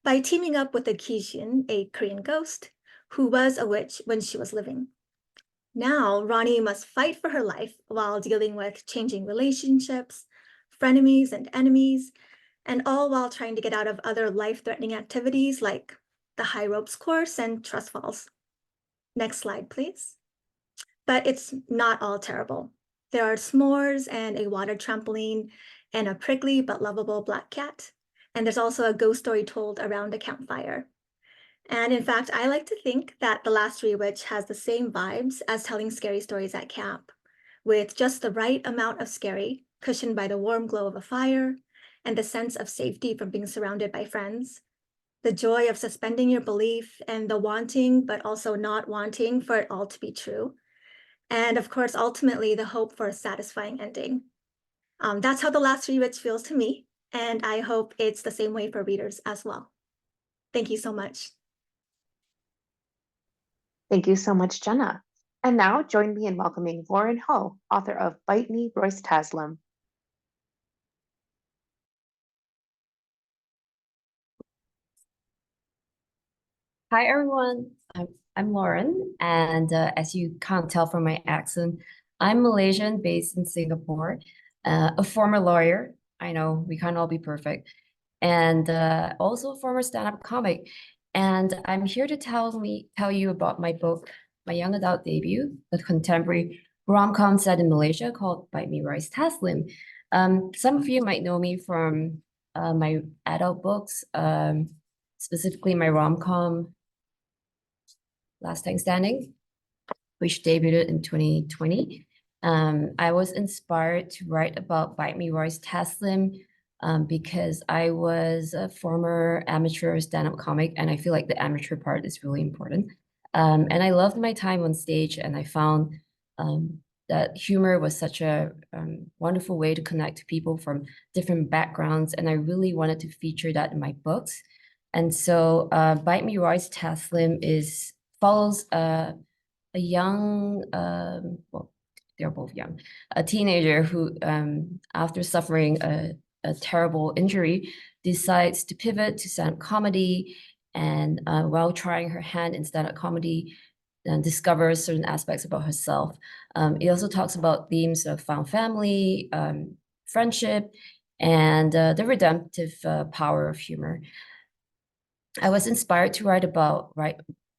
by teaming up with a Kijin, a Korean ghost, who was a witch when she was living. Now, Ronny must fight for her life while dealing with changing relationships, frenemies and enemies, and all while trying to get out of other life-threatening activities like the high ropes course and trust falls. Next slide, please. But it's not all terrible. There are s'mores and a water trampoline and a prickly but lovable black cat. And there's also a ghost story told around a campfire. And in fact, I like to think that The Last RHEE WITCH has the same vibes as telling scary stories at camp, with just the right amount of scary, cushioned by the warm glow of a fire, and the sense of safety from being surrounded by friends, the joy of suspending your belief, and the wanting but also not wanting for it all to be true. And of course, ultimately, the hope for a satisfying ending. That's how The Last RHEE WITCH feels to me, and I hope it's the same way for readers as well. Thank you so much. Thank you so much, Jenna. And now join me in welcoming Lauren Ho, author of Bite Me, ROYCE TASLIM. Hi everyone, I'm Lauren, and as you can't tell from my accent, I'm Malaysian based in Singapore, a former lawyer. I know we can't all be perfect, and also a former stand-up comic. And I'm here to tell you about my book, my young adult debut, a contemporary rom-com set in Malaysia called Bite Me, ROYCE TASLIM. Some of you might know me from my adult books, specifically my rom-com Last Time Standing, which debuted in 2020. I was inspired to write about Bite Me, ROYCE TASLIM because I was a former amateur stand-up comic, and I feel like the amateur part is really important. And I loved my time on stage, and I found that humor was such a wonderful way to connect to people from different backgrounds, and I really wanted to feature that in my books. And so Bite Me, ROYCE TASLIM follows a young, well, they're both young, a teenager who, after suffering a terrible injury, decides to pivot to stand-up comedy, and while trying her hand in stand-up comedy, discovers certain aspects about herself. It also talks about themes of found family, friendship, and the redemptive power of humor. I was inspired to write about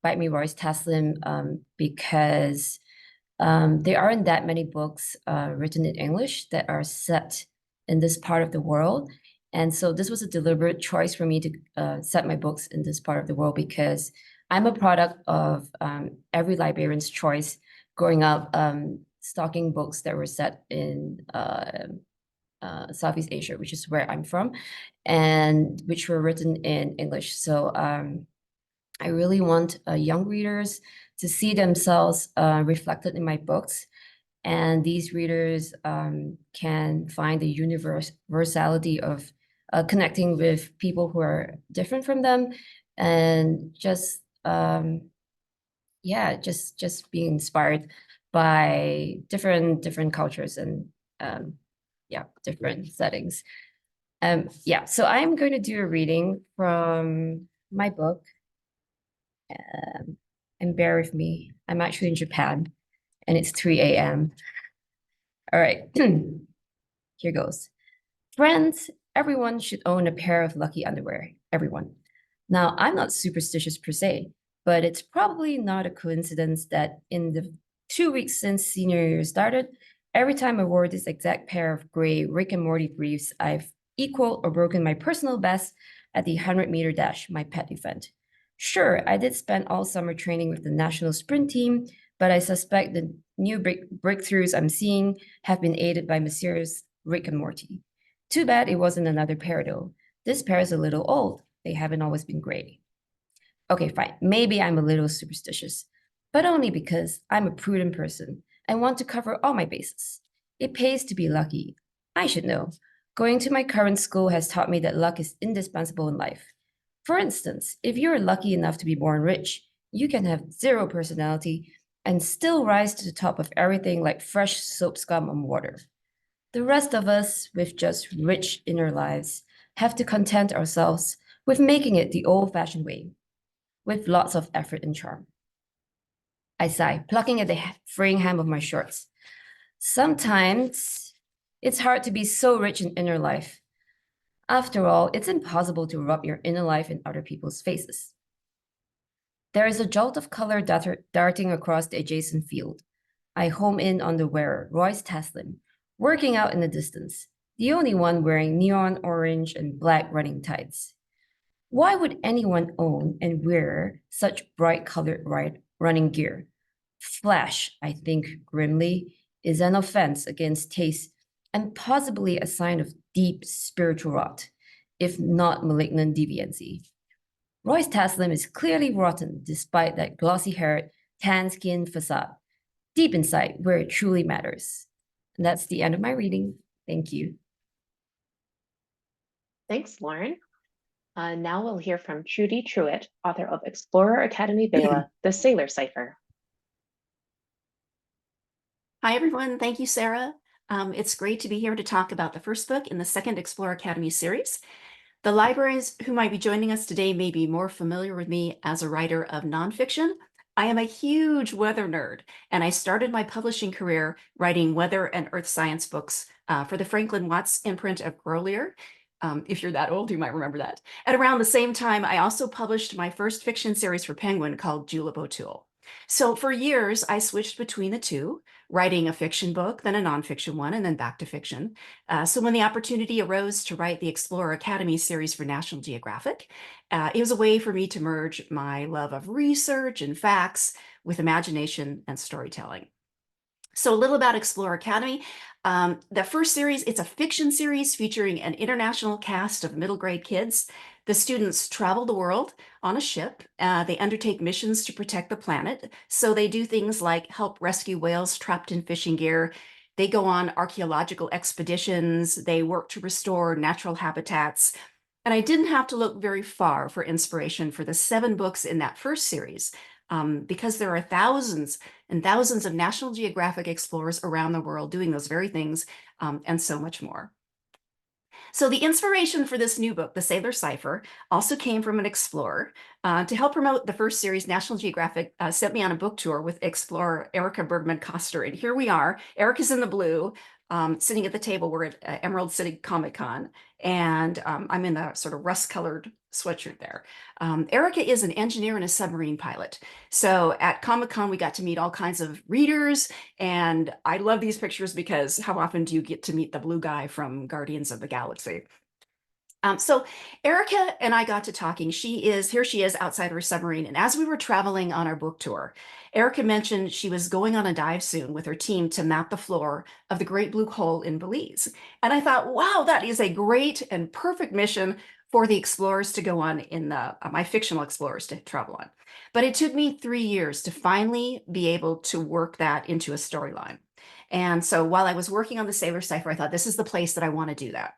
Bite Me, ROYCE TASLIM because there aren't that many books written in English that are set in this part of the world. And so this was a deliberate choice for me to set my books in this part of the world, because I'm a product of every librarian's choice growing up, stocking books that were set in Southeast Asia, which is where I'm from, and which were written in English. So I really want young readers to see themselves reflected in my books. And these readers can find the universality of connecting with people who are different from them, and just being inspired by different cultures and different settings. So I'm going to do a reading from my book. and bear with me. I'm actually in Japan, and it's 3 a.m. All right, here goes. Friends, everyone should own a pair of lucky underwear. Everyone. Now, I'm not superstitious per se, but it's probably not a coincidence that in the 2 weeks since senior year started, every time I wore this exact pair of gray Rick and Morty briefs, I've equaled or broken my personal best at the 100-meter dash, my pet event. Sure, I did spend all summer training with the national sprint team, but I suspect the new breakthroughs I'm seeing have been aided by Messrs. Rick and Morty. Too bad it wasn't another pair though. This pair is a little old. They haven't always been gray. Okay, fine. Maybe I'm a little superstitious, but only because I'm a prudent person and want to cover all my bases. It pays to be lucky. I should know. Going to my current school has taught me that luck is indispensable in life. For instance, if you're lucky enough to be born rich, you can have zero personality and still rise to the top of everything like fresh soap scum on water. The rest of us, with just rich inner lives, have to content ourselves with making it the old-fashioned way, with lots of effort and charm. I sigh, plucking at the fraying hem of my shorts. Sometimes it's hard to be so rich in inner life. After all, it's impossible to rub your inner life in other people's faces. There is a jolt of color darting across the adjacent field. I home in on the wearer, ROYCE TASLIM, working out in the distance, the only one wearing neon orange and black running tights. Why would anyone own and wear such bright colored running gear? Flash, I think grimly, is an offense against taste and possibly a sign of deep spiritual rot, if not malignant deviancy. ROYCE TASLIM is clearly rotten despite that glossy-haired, tan-skinned facade, deep inside where it truly matters. And that's the end of my reading. Thank you. Thanks, Lauren. Now we'll hear from Trudi Trueit, author of Explorer Academy VELA, The Sailor Cipher. Hi, everyone. Thank you, Sarah. It's great to be here to talk about the first book in the second Explorer Academy series. The librarians who might be joining us today may be more familiar with me as a writer of nonfiction. I am a huge weather nerd, and I started my publishing career writing weather and earth science books for the Franklin Watts imprint of Grolier. If you're that old, you might remember that. At around the same time, I also published my first fiction series for Penguin called Julep O'Toole. So for years, I switched between the two, writing a fiction book, then a nonfiction one, and then back to fiction. So when the opportunity arose to write the Explorer Academy series for National Geographic, it was a way for me to merge my love of research and facts with imagination and storytelling. So a little about Explorer Academy. The first series, it's a fiction series featuring an international cast of middle grade kids. The students travel the world on a ship. They undertake missions to protect the planet. So they do things like help rescue whales trapped in fishing gear. They go on archaeological expeditions. They work to restore natural habitats. And I didn't have to look very far for inspiration for the 7 books in that first series, because there are thousands and thousands of National Geographic explorers around the world doing those very things, and so much more. So the inspiration for this new book, The Sailor Cipher, also came from an explorer. To help promote the first series, National Geographic sent me on a book tour with explorer Erica Bergman-Koster. And here we are. Erica's in the blue, sitting at the table. We're at Emerald City Comic Con, and I'm in a sort of rust-colored sweatshirt there. Erica is an engineer and a submarine pilot. So at Comic-Con, we got to meet all kinds of readers, and I love these pictures because how often do you get to meet the blue guy from Guardians of the Galaxy? So Erica and I got to talking. Here she is outside her submarine. And as we were traveling on our book tour, Erica mentioned she was going on a dive soon with her team to map the floor of the Great Blue Hole in Belize. And I thought, wow, that is a great and perfect mission for the explorers to go on in my fictional explorers to travel on. But it took me 3 years to finally be able to work that into a storyline. And so while I was working on the Sailor Cipher, I thought this is the place that I want to do that.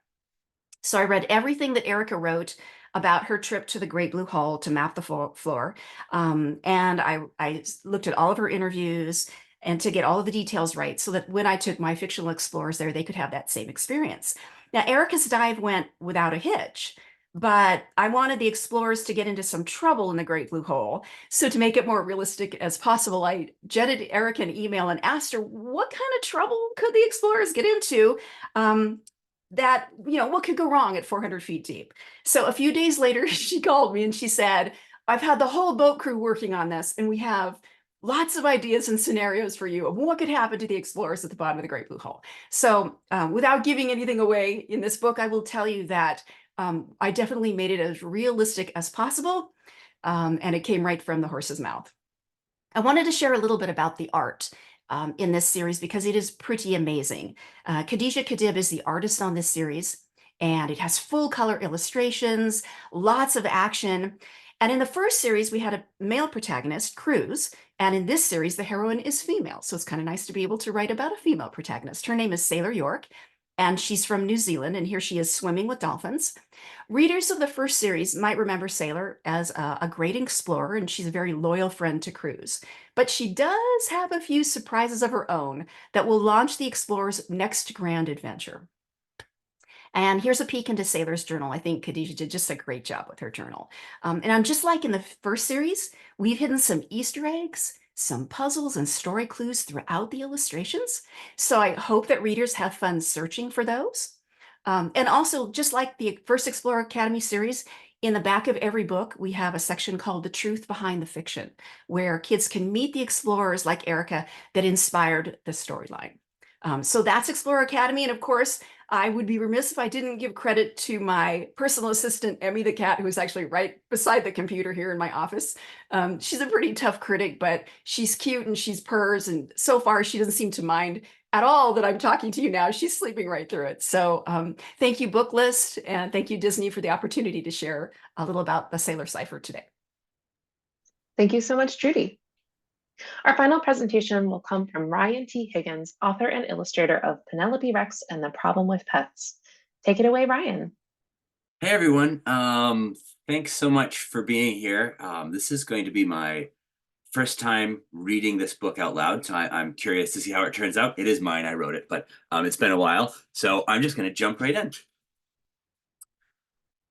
So I read everything that Erica wrote about her trip to the Great Blue Hole to map the floor. And I looked at all of her interviews and to get all of the details right so that when I took my fictional explorers there, they could have that same experience. Now, Erica's dive went without a hitch, but I wanted the explorers to get into some trouble in the Great Blue Hole. So to make it more realistic as possible, I jetted Erica an email and asked her what kind of trouble could the explorers get into, that, what could go wrong at 400 feet deep. So a few days later, she called me and she said, I've had the whole boat crew working on this, and we have lots of ideas and scenarios for you of what could happen to the explorers at the bottom of the Great Blue Hole. So without giving anything away in this book, I will tell you that I definitely made it as realistic as possible, and it came right from the horse's mouth. I wanted to share a little bit about the art in this series because it is pretty amazing. Khadija Khadib is the artist on this series, and it has full color illustrations, lots of action. And in the first series, we had a male protagonist, Cruz, and in this series, the heroine is female. So it's kind of nice to be able to write about a female protagonist. Her name is Sailor York, and she's from New Zealand, and here she is swimming with dolphins. Readers of the first series might remember Sailor as a great explorer, and she's a very loyal friend to Cruz. But she does have a few surprises of her own that will launch the explorer's next grand adventure. And here's a peek into Sailor's journal. I think Khadija did just a great job with her journal. And just like in the first series, we've hidden some Easter eggs, some puzzles and story clues throughout the illustrations. So I hope that readers have fun searching for those. And also, just like the first Explorer Academy series, in the back of every book, we have a section called The Truth Behind the Fiction, where kids can meet the explorers like Erica that inspired the storyline. So that's Explorer Academy. And of course, I would be remiss if I didn't give credit to my personal assistant, Emmy the cat, who's actually right beside the computer here in my office. She's a pretty tough critic, but she's cute and she's purrs. And so far, she doesn't seem to mind at all that I'm talking to you now. She's sleeping right through it. So thank you, Booklist, and thank you, Disney, for the opportunity to share a little about the Sailor Cipher today. Thank you so much, Trudi. Our final presentation will come from Ryan T. Higgins, author and illustrator of Penelope Rex and the Problem with Pets. Take it away, Ryan. Hey, everyone. Thanks so much for being here. This is going to be my first time reading this book out loud, so I'm curious to see how it turns out. It is mine, I wrote it, but it's been a while, so I'm just going to jump right in.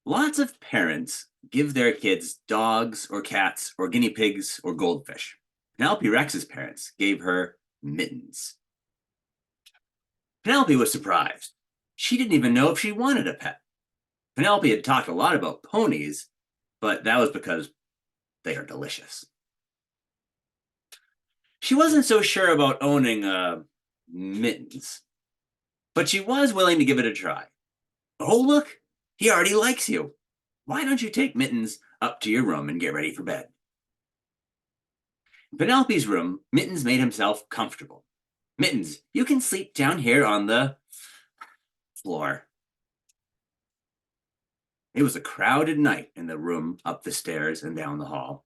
Lots of parents give their kids dogs or cats or guinea pigs or goldfish. Penelope Rex's parents gave her mittens. Penelope was surprised. She didn't even know if she wanted a pet. Penelope had talked a lot about ponies, but that was because they are delicious. She wasn't so sure about owning mittens, but she was willing to give it a try. Oh, look, he already likes you. Why don't you take Mittens up to your room and get ready for bed? In Penelope's room, Mittens made himself comfortable. Mittens, you can sleep down here on the floor. It was a crowded night in the room up the stairs and down the hall.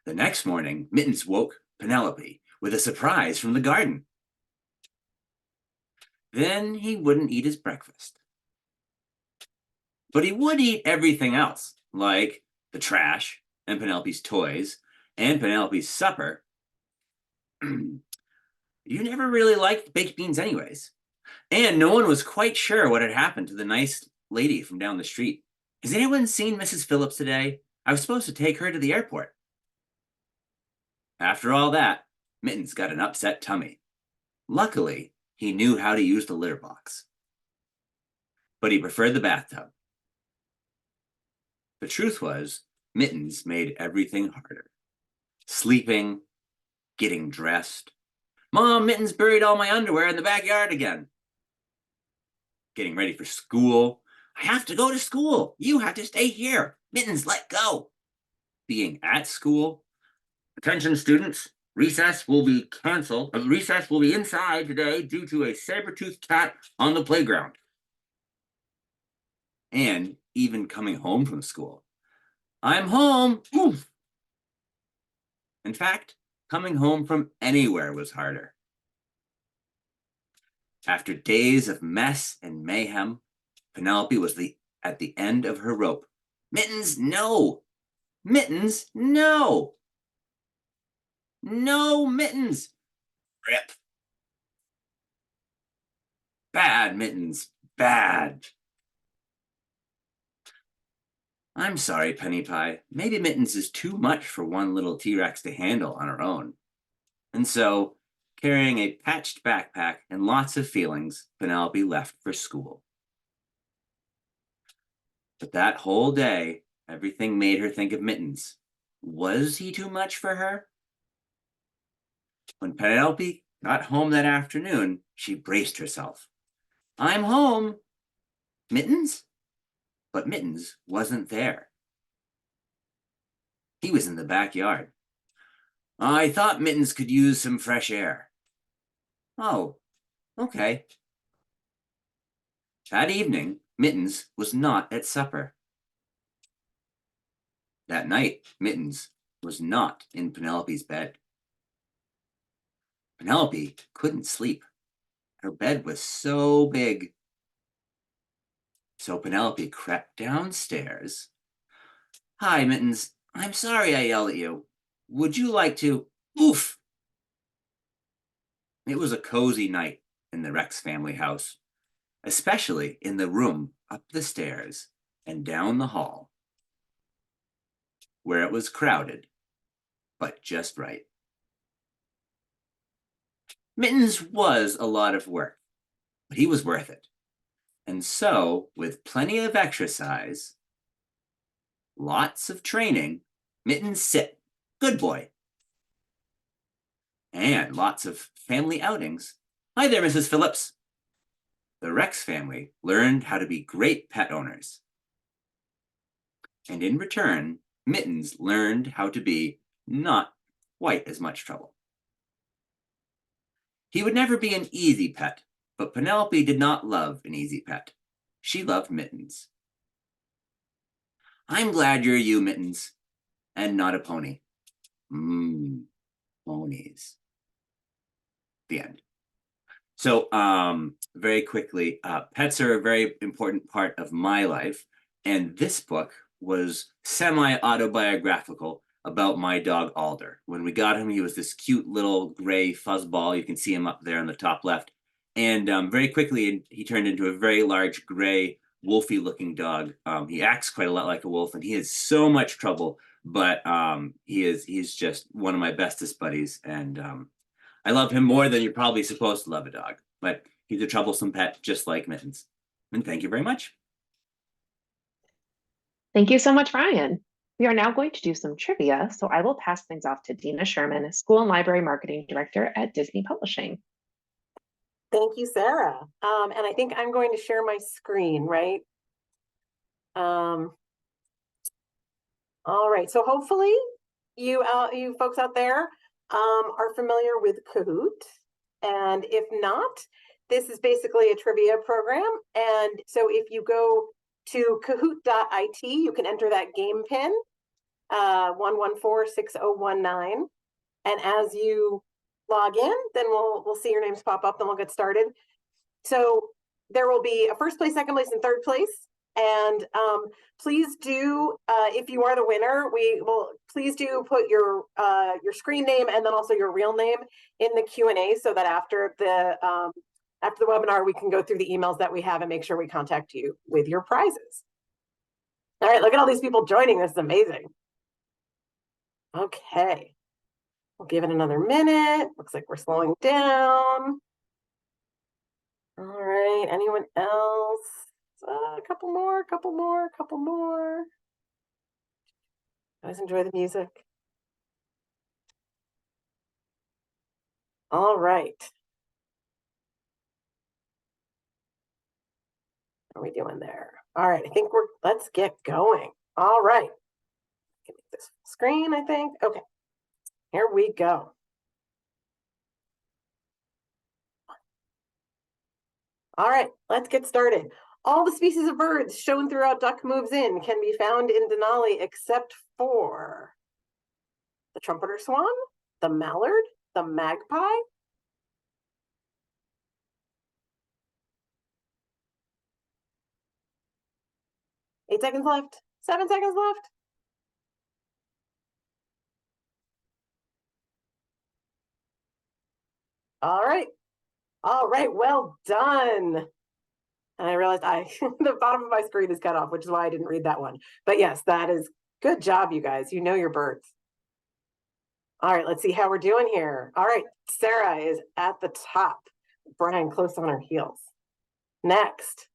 The next morning, Mittens woke Penelope with a surprise from the garden. Then he wouldn't eat his breakfast. But he would eat everything else, like the trash and Penelope's toys and Penelope's supper. You never really liked baked beans anyways. And no one was quite sure what had happened to the nice lady from down the street. Has anyone seen Mrs. Phillips today? I was supposed to take her to the airport. After all that, Mittens got an upset tummy. Luckily, he knew how to use the litter box. But he preferred the bathtub. The truth was, Mittens made everything harder. Sleeping, getting dressed. Mom, Mittens buried all my underwear in the backyard again. Getting ready for school. I have to go to school. You have to stay here. Mittens, let go. Being at school. Attention students, recess will be canceled. Recess will be inside today due to a saber-toothed cat on the playground. And even coming home from school. I'm home. Oof. In fact, coming home from anywhere was harder. After days of mess and mayhem, Penelope was at the end of her rope. Mittens, no! Mittens, no! No, Mittens! Rip! Bad, Mittens, bad. I'm sorry, Penny Pie. Maybe Mittens is too much for one little T-Rex to handle on her own. And so, carrying a patched backpack and lots of feelings, Penelope left for school. But that whole day, everything made her think of Mittens. Was he too much for her? When Penelope got home that afternoon, she braced herself. I'm home. Mittens? But Mittens wasn't there. He was in the backyard. I thought Mittens could use some fresh air. Oh, okay. That evening, Mittens was not at supper. That night, Mittens was not in Penelope's bed. Penelope couldn't sleep. Her bed was so big. So Penelope crept downstairs. Hi, Mittens. I'm sorry I yelled at you. Would you like to... Oof! It was a cozy night in the Rex family house, especially in the room up the stairs and down the hall, where it was crowded, but just right. Mittens was a lot of work, but he was worth it. And so, with plenty of exercise, lots of training, Mittens sit, good boy, and lots of family outings. Hi there, Mrs. Phillips. The Rex family learned how to be great pet owners. And in return, Mittens learned how to be not quite as much trouble. He would never be an easy pet, but Penelope did not love an easy pet. She loved Mittens. I'm glad you're you, Mittens, and not a pony. Ponies. The end. So very quickly, pets are a very important part of my life. And this book was semi-autobiographical about my dog, Alder. When we got him, he was this cute little gray fuzzball. You can see him up there on the top left. And very quickly, he turned into a very large gray, wolfy-looking dog. He acts quite a lot like a wolf, and he has so much trouble. But he's just one of my bestest buddies. And I love him more than you're probably supposed to love a dog, but he's a troublesome pet, just like Mittens. And thank you very much. Thank you so much, Ryan. We are now going to do some trivia, so I will pass things off to Dina Sherman, School and Library Marketing Director at Disney Publishing. Thank you, Sarah. And I think I'm going to share my screen, right? All right, so hopefully you folks out there are familiar with Kahoot. And if not, this is basically a trivia program. And so if you go to kahoot.it, you can enter that game pin, 1146019. And as you log in, then we'll see your names pop up, then we'll get started. So there will be a first place, second place, and third place. And please do, if you are the winner, please do put your screen name and then also your real name in the Q&A, so that after the webinar, we can go through the emails that we have and make sure we contact you with your prizes. All right, look at all these people joining. This is amazing. Okay, we'll give it another minute. Looks like we're slowing down. All right, anyone else? A couple more. Guys, enjoy the music. All right. What are we doing there? All right, I think let's get going. All right. I can make this screen, I think. Okay, here we go. All right, let's get started. All the species of birds shown throughout Duck Moves In can be found in Denali except for the trumpeter swan, the mallard, the magpie. Eight seconds left. 7 seconds left. All right. All right, well done. And I realized the bottom of my screen is cut off, which is why I didn't read that one. But yes, that is good job, you guys. You know your birds. All right, let's see how we're doing here. All right, Sarah is at the top. Brian close on her heels. Next,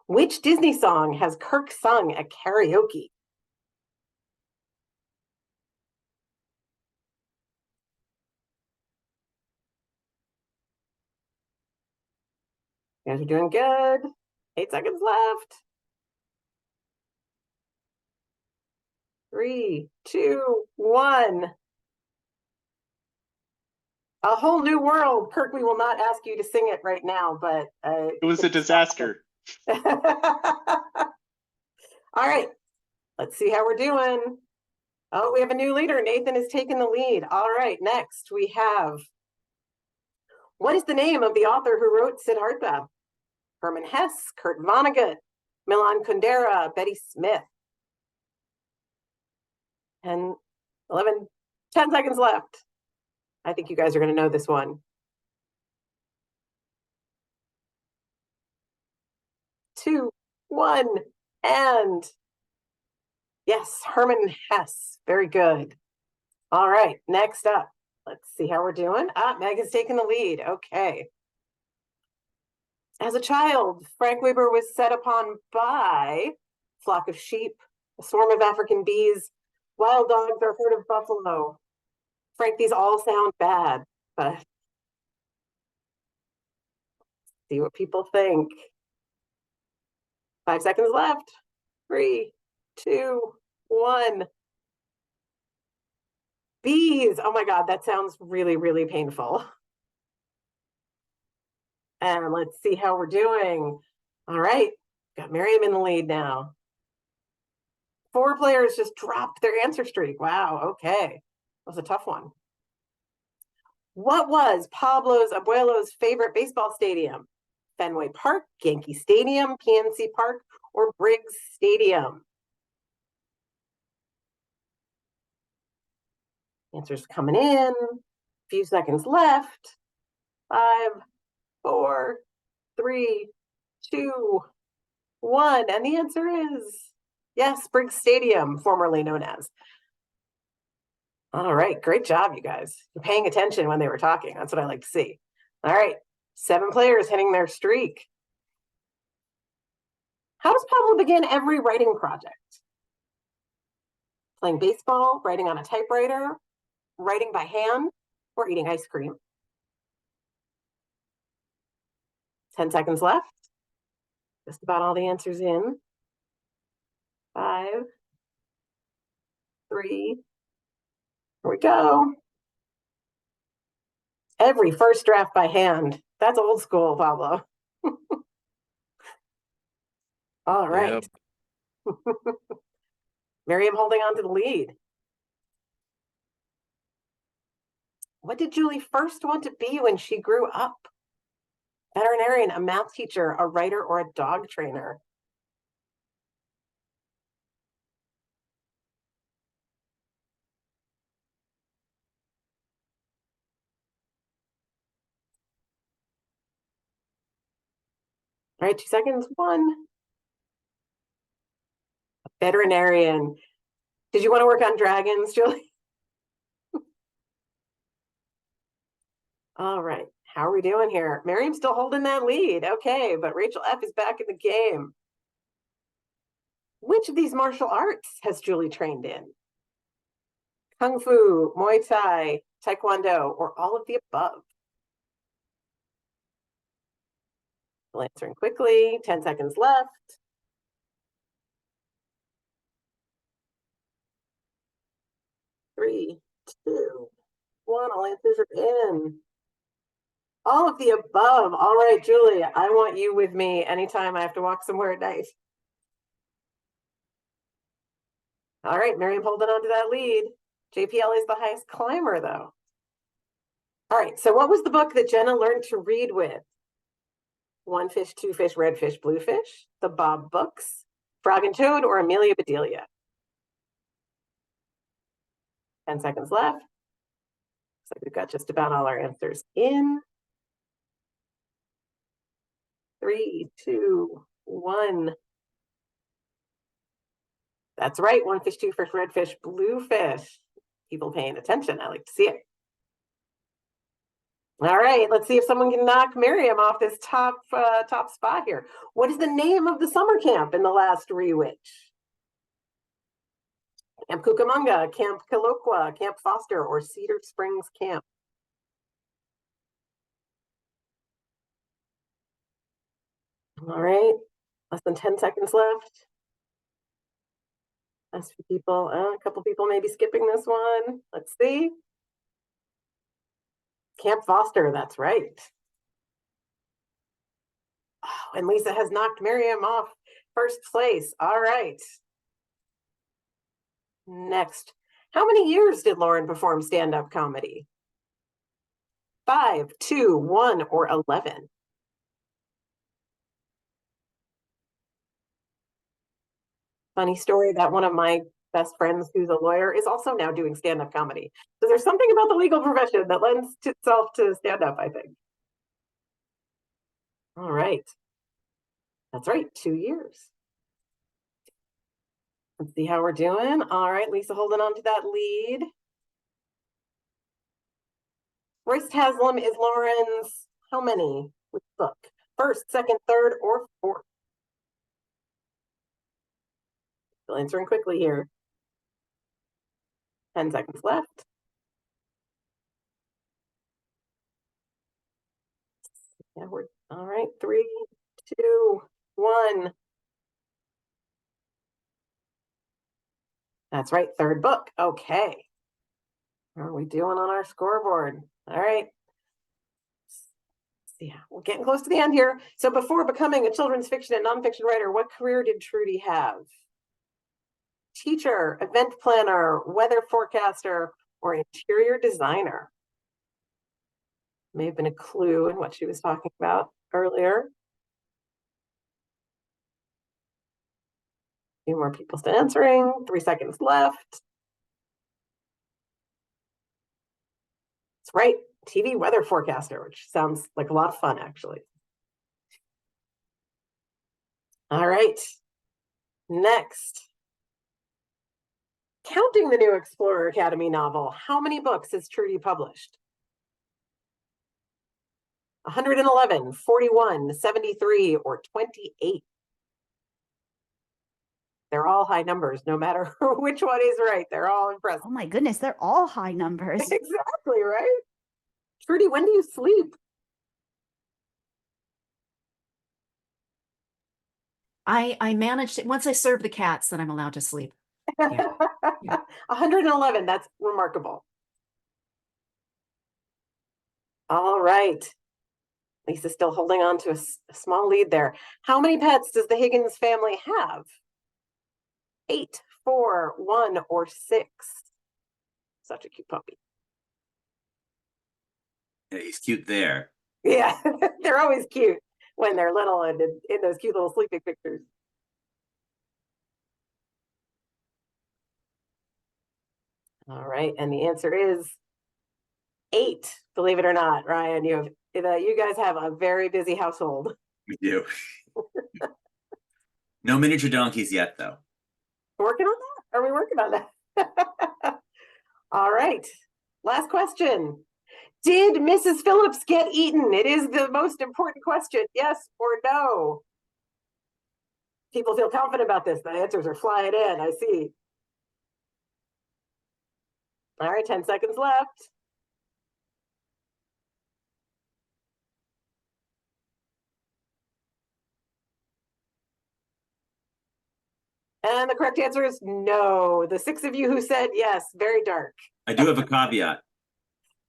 which Disney song has Kirk sung at karaoke? You guys are doing good. 8 seconds left. 3, 2, 1. A Whole New World. Kirk, we will not ask you to sing it right now, but It was a disaster. All right, let's see how we're doing. Oh, we have a new leader. Nathan is taking the lead. All right, next we have, what is the name of the author who wrote Siddhartha? Herman Hesse, Kurt Vonnegut, Milan Kundera, Betty Smith. 10, 11, 10 seconds left. I think you guys are going to know this one. 2, 1, and yes, Herman Hesse. Very good. All right, next up. Let's see how we're doing. Meg is taking the lead. Okay. As a child, Frank Weber was set upon by a flock of sheep, a swarm of African bees, wild dogs, or a herd of buffalo. Frank, these all sound bad, but see what people think. 5 seconds left. 3, 2, 1. Bees. Oh my God, that sounds really, really painful. And let's see how we're doing. All right, got Miriam in the lead now. 4 players just dropped their answer streak. Wow, okay. That was a tough one. What was Pablo's abuelo's favorite baseball stadium? Fenway Park, Yankee Stadium, PNC Park, or Briggs Stadium? Answers coming in. A few seconds left. 5, 4, 3, 2, 1. And the answer is yes, Briggs Stadium, formerly known as. All right, great job, you guys. You're paying attention when they were talking. That's what I like to see. All right, 7 players hitting their streak. How does Pablo begin every writing project? Playing baseball, writing on a typewriter, writing by hand, or eating ice cream? 10 seconds left. Just about all the answers in. 5, 3, here we go. Every first draft by hand. That's old school, Pablo. All right. Yep. Miriam holding on to the lead. What did Julie first want to be when she grew up? Veterinarian, a math teacher, a writer, or a dog trainer? All right, 2 seconds. 1. A veterinarian. Did you want to work on dragons, Julie? All right, how are we doing here? Miriam's still holding that lead. Okay, but Rachel F is back in the game. Which of these martial arts has Julie trained in? Kung Fu, Muay Thai, Taekwondo, or all of the above? We'll answer quickly. 10 seconds left. 3, 2, 1. All answers are in. All of the above. All right, Julie, I want you with me anytime I have to walk somewhere at night. All right, Miriam holding on to that lead. JPL is the highest climber, though. All right, so what was the book that Jenna learned to read with? 1 Fish, 2 Fish, Red Fish, Blue Fish, the Bob Books, Frog and Toad, or Amelia Bedelia? 10 seconds left. Looks like we've got just about all our answers in. 3, 2, 1. That's right. 1 fish, 2 fish, red fish, blue fish. People paying attention. I like to see it. All right, let's see if someone can knock Miriam off this top spot here. What is the name of the summer camp in the last RHEE Witch? Camp Cucamonga, Camp Colloqua, Camp Foster, or Cedar Springs Camp? All right, less than 10 seconds left. As for people, a couple people may be skipping this one. Let's see. Camp Foster, that's right. Oh, and Lisa has knocked Miriam off first place. All right. Next, how many years did Lauren perform stand-up comedy? 5, 2, 1, or 11? Funny story that one of my best friends who's a lawyer is also now doing stand-up comedy. So there's something about the legal profession that lends itself to stand-up, I think. All right. That's right, 2 years. Let's see how we're doing. All right, Lisa holding on to that lead. ROYCE TASLIM is Lauren's how many? Which book? First, second, third, or fourth? Still answering quickly here. 10 seconds left. Yeah, we're all right. 3, 2, 1. That's right, third book. Okay. How are we doing on our scoreboard? All right. Yeah, we're getting close to the end here. So before becoming a children's fiction and nonfiction writer, what career did Trudi have? Teacher, event planner, weather forecaster, or interior designer? May have been a clue in what she was talking about earlier. A few more people still answering. 3 seconds left. That's right, TV weather forecaster, which sounds like a lot of fun, actually. All right, next. Counting the new Explorer Academy novel, how many books has Trudi published? 111, 41, 73, or 28? They're all high numbers, no matter which one is right. They're all impressive. Oh my goodness, they're all high numbers. Exactly, right? Trudi, when do you sleep? I managed it. Once I serve the cats, then I'm allowed to sleep. Yeah. 111, that's remarkable. All right. Lisa's still holding on to a small lead there. How many pets does the Higgins family have? 8, 4, 1, or 6? Such a cute puppy. Yeah, he's cute there. Yeah, they're always cute when they're little and in those cute little sleeping pictures. All right, and the answer is 8. Believe it or not, Ryan, you guys have a very busy household. We do. No miniature donkeys yet, though. Working on that? Are we working on that? All right, last question. Did Mrs. Phillips get eaten? It is the most important question, yes or no? People feel confident about this. The answers are flying in, I see. All right, 10 seconds left. And the correct answer is no. The 6 of you who said yes, very dark. I do have a caveat.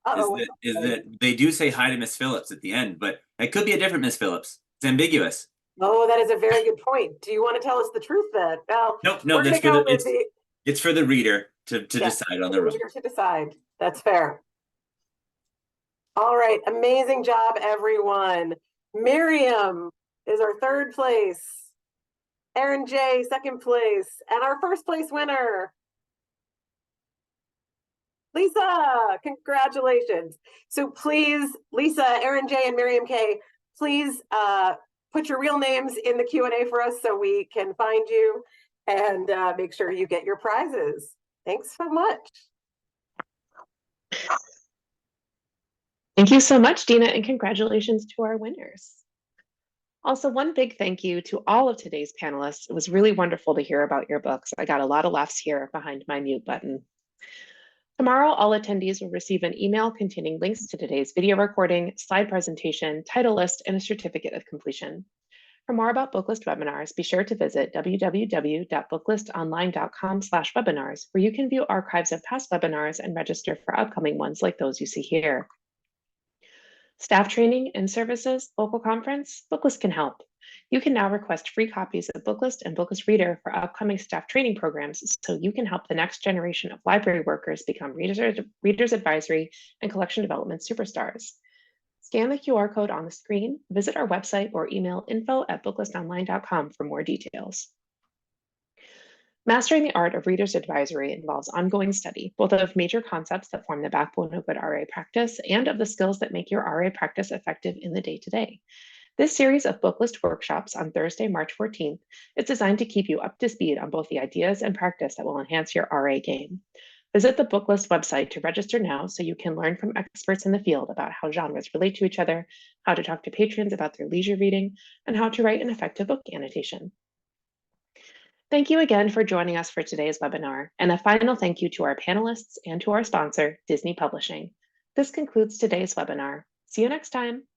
Uh-oh. Is that they do say hi to Miss Phillips at the end, but it could be a different Miss Phillips. It's ambiguous. Oh, that is a very good point. Do you want to tell us the truth then? Well, No, that's for it's for the reader to decide on their own. To decide. That's fair. All right, amazing job, everyone. Miriam is our 3rd place. Aaron J, 2nd place. And our 1st place winner, Lisa. Congratulations. So please, Lisa, Aaron J, and Miriam K, please put your real names in the Q&A for us so we can find you and make sure you get your prizes. Thanks so much. Thank you so much, Dina, and congratulations to our winners. Also, one big thank you to all of today's panelists. It was really wonderful to hear about your books. I got a lot of laughs here behind my mute button. Tomorrow, all attendees will receive an email containing links to today's video recording, slide presentation, title list, and a certificate of completion. For more about Booklist webinars, be sure to visit www.booklistonline.com/webinars, where you can view archives of past webinars and register for upcoming ones like those you see here. Staff training and services, local conference, Booklist can help. You can now request free copies of Booklist and Booklist Reader for upcoming staff training programs so you can help the next generation of library workers become readers advisory and collection development superstars. Scan the QR code on the screen, visit our website, or email info@booklistonline.com for more details. Mastering the art of readers advisory involves ongoing study, both of major concepts that form the backbone of good RA practice and of the skills that make your RA practice effective in the day-to-day. This series of Booklist workshops on Thursday, March 14th is designed to keep you up to speed on both the ideas and practice that will enhance your RA game. Visit the Booklist website to register now so you can learn from experts in the field about how genres relate to each other, how to talk to patrons about their leisure reading, and how to write an effective book annotation. Thank you again for joining us for today's webinar, and a final thank you to our panelists and to our sponsor, Disney Publishing. This concludes today's webinar. See you next time.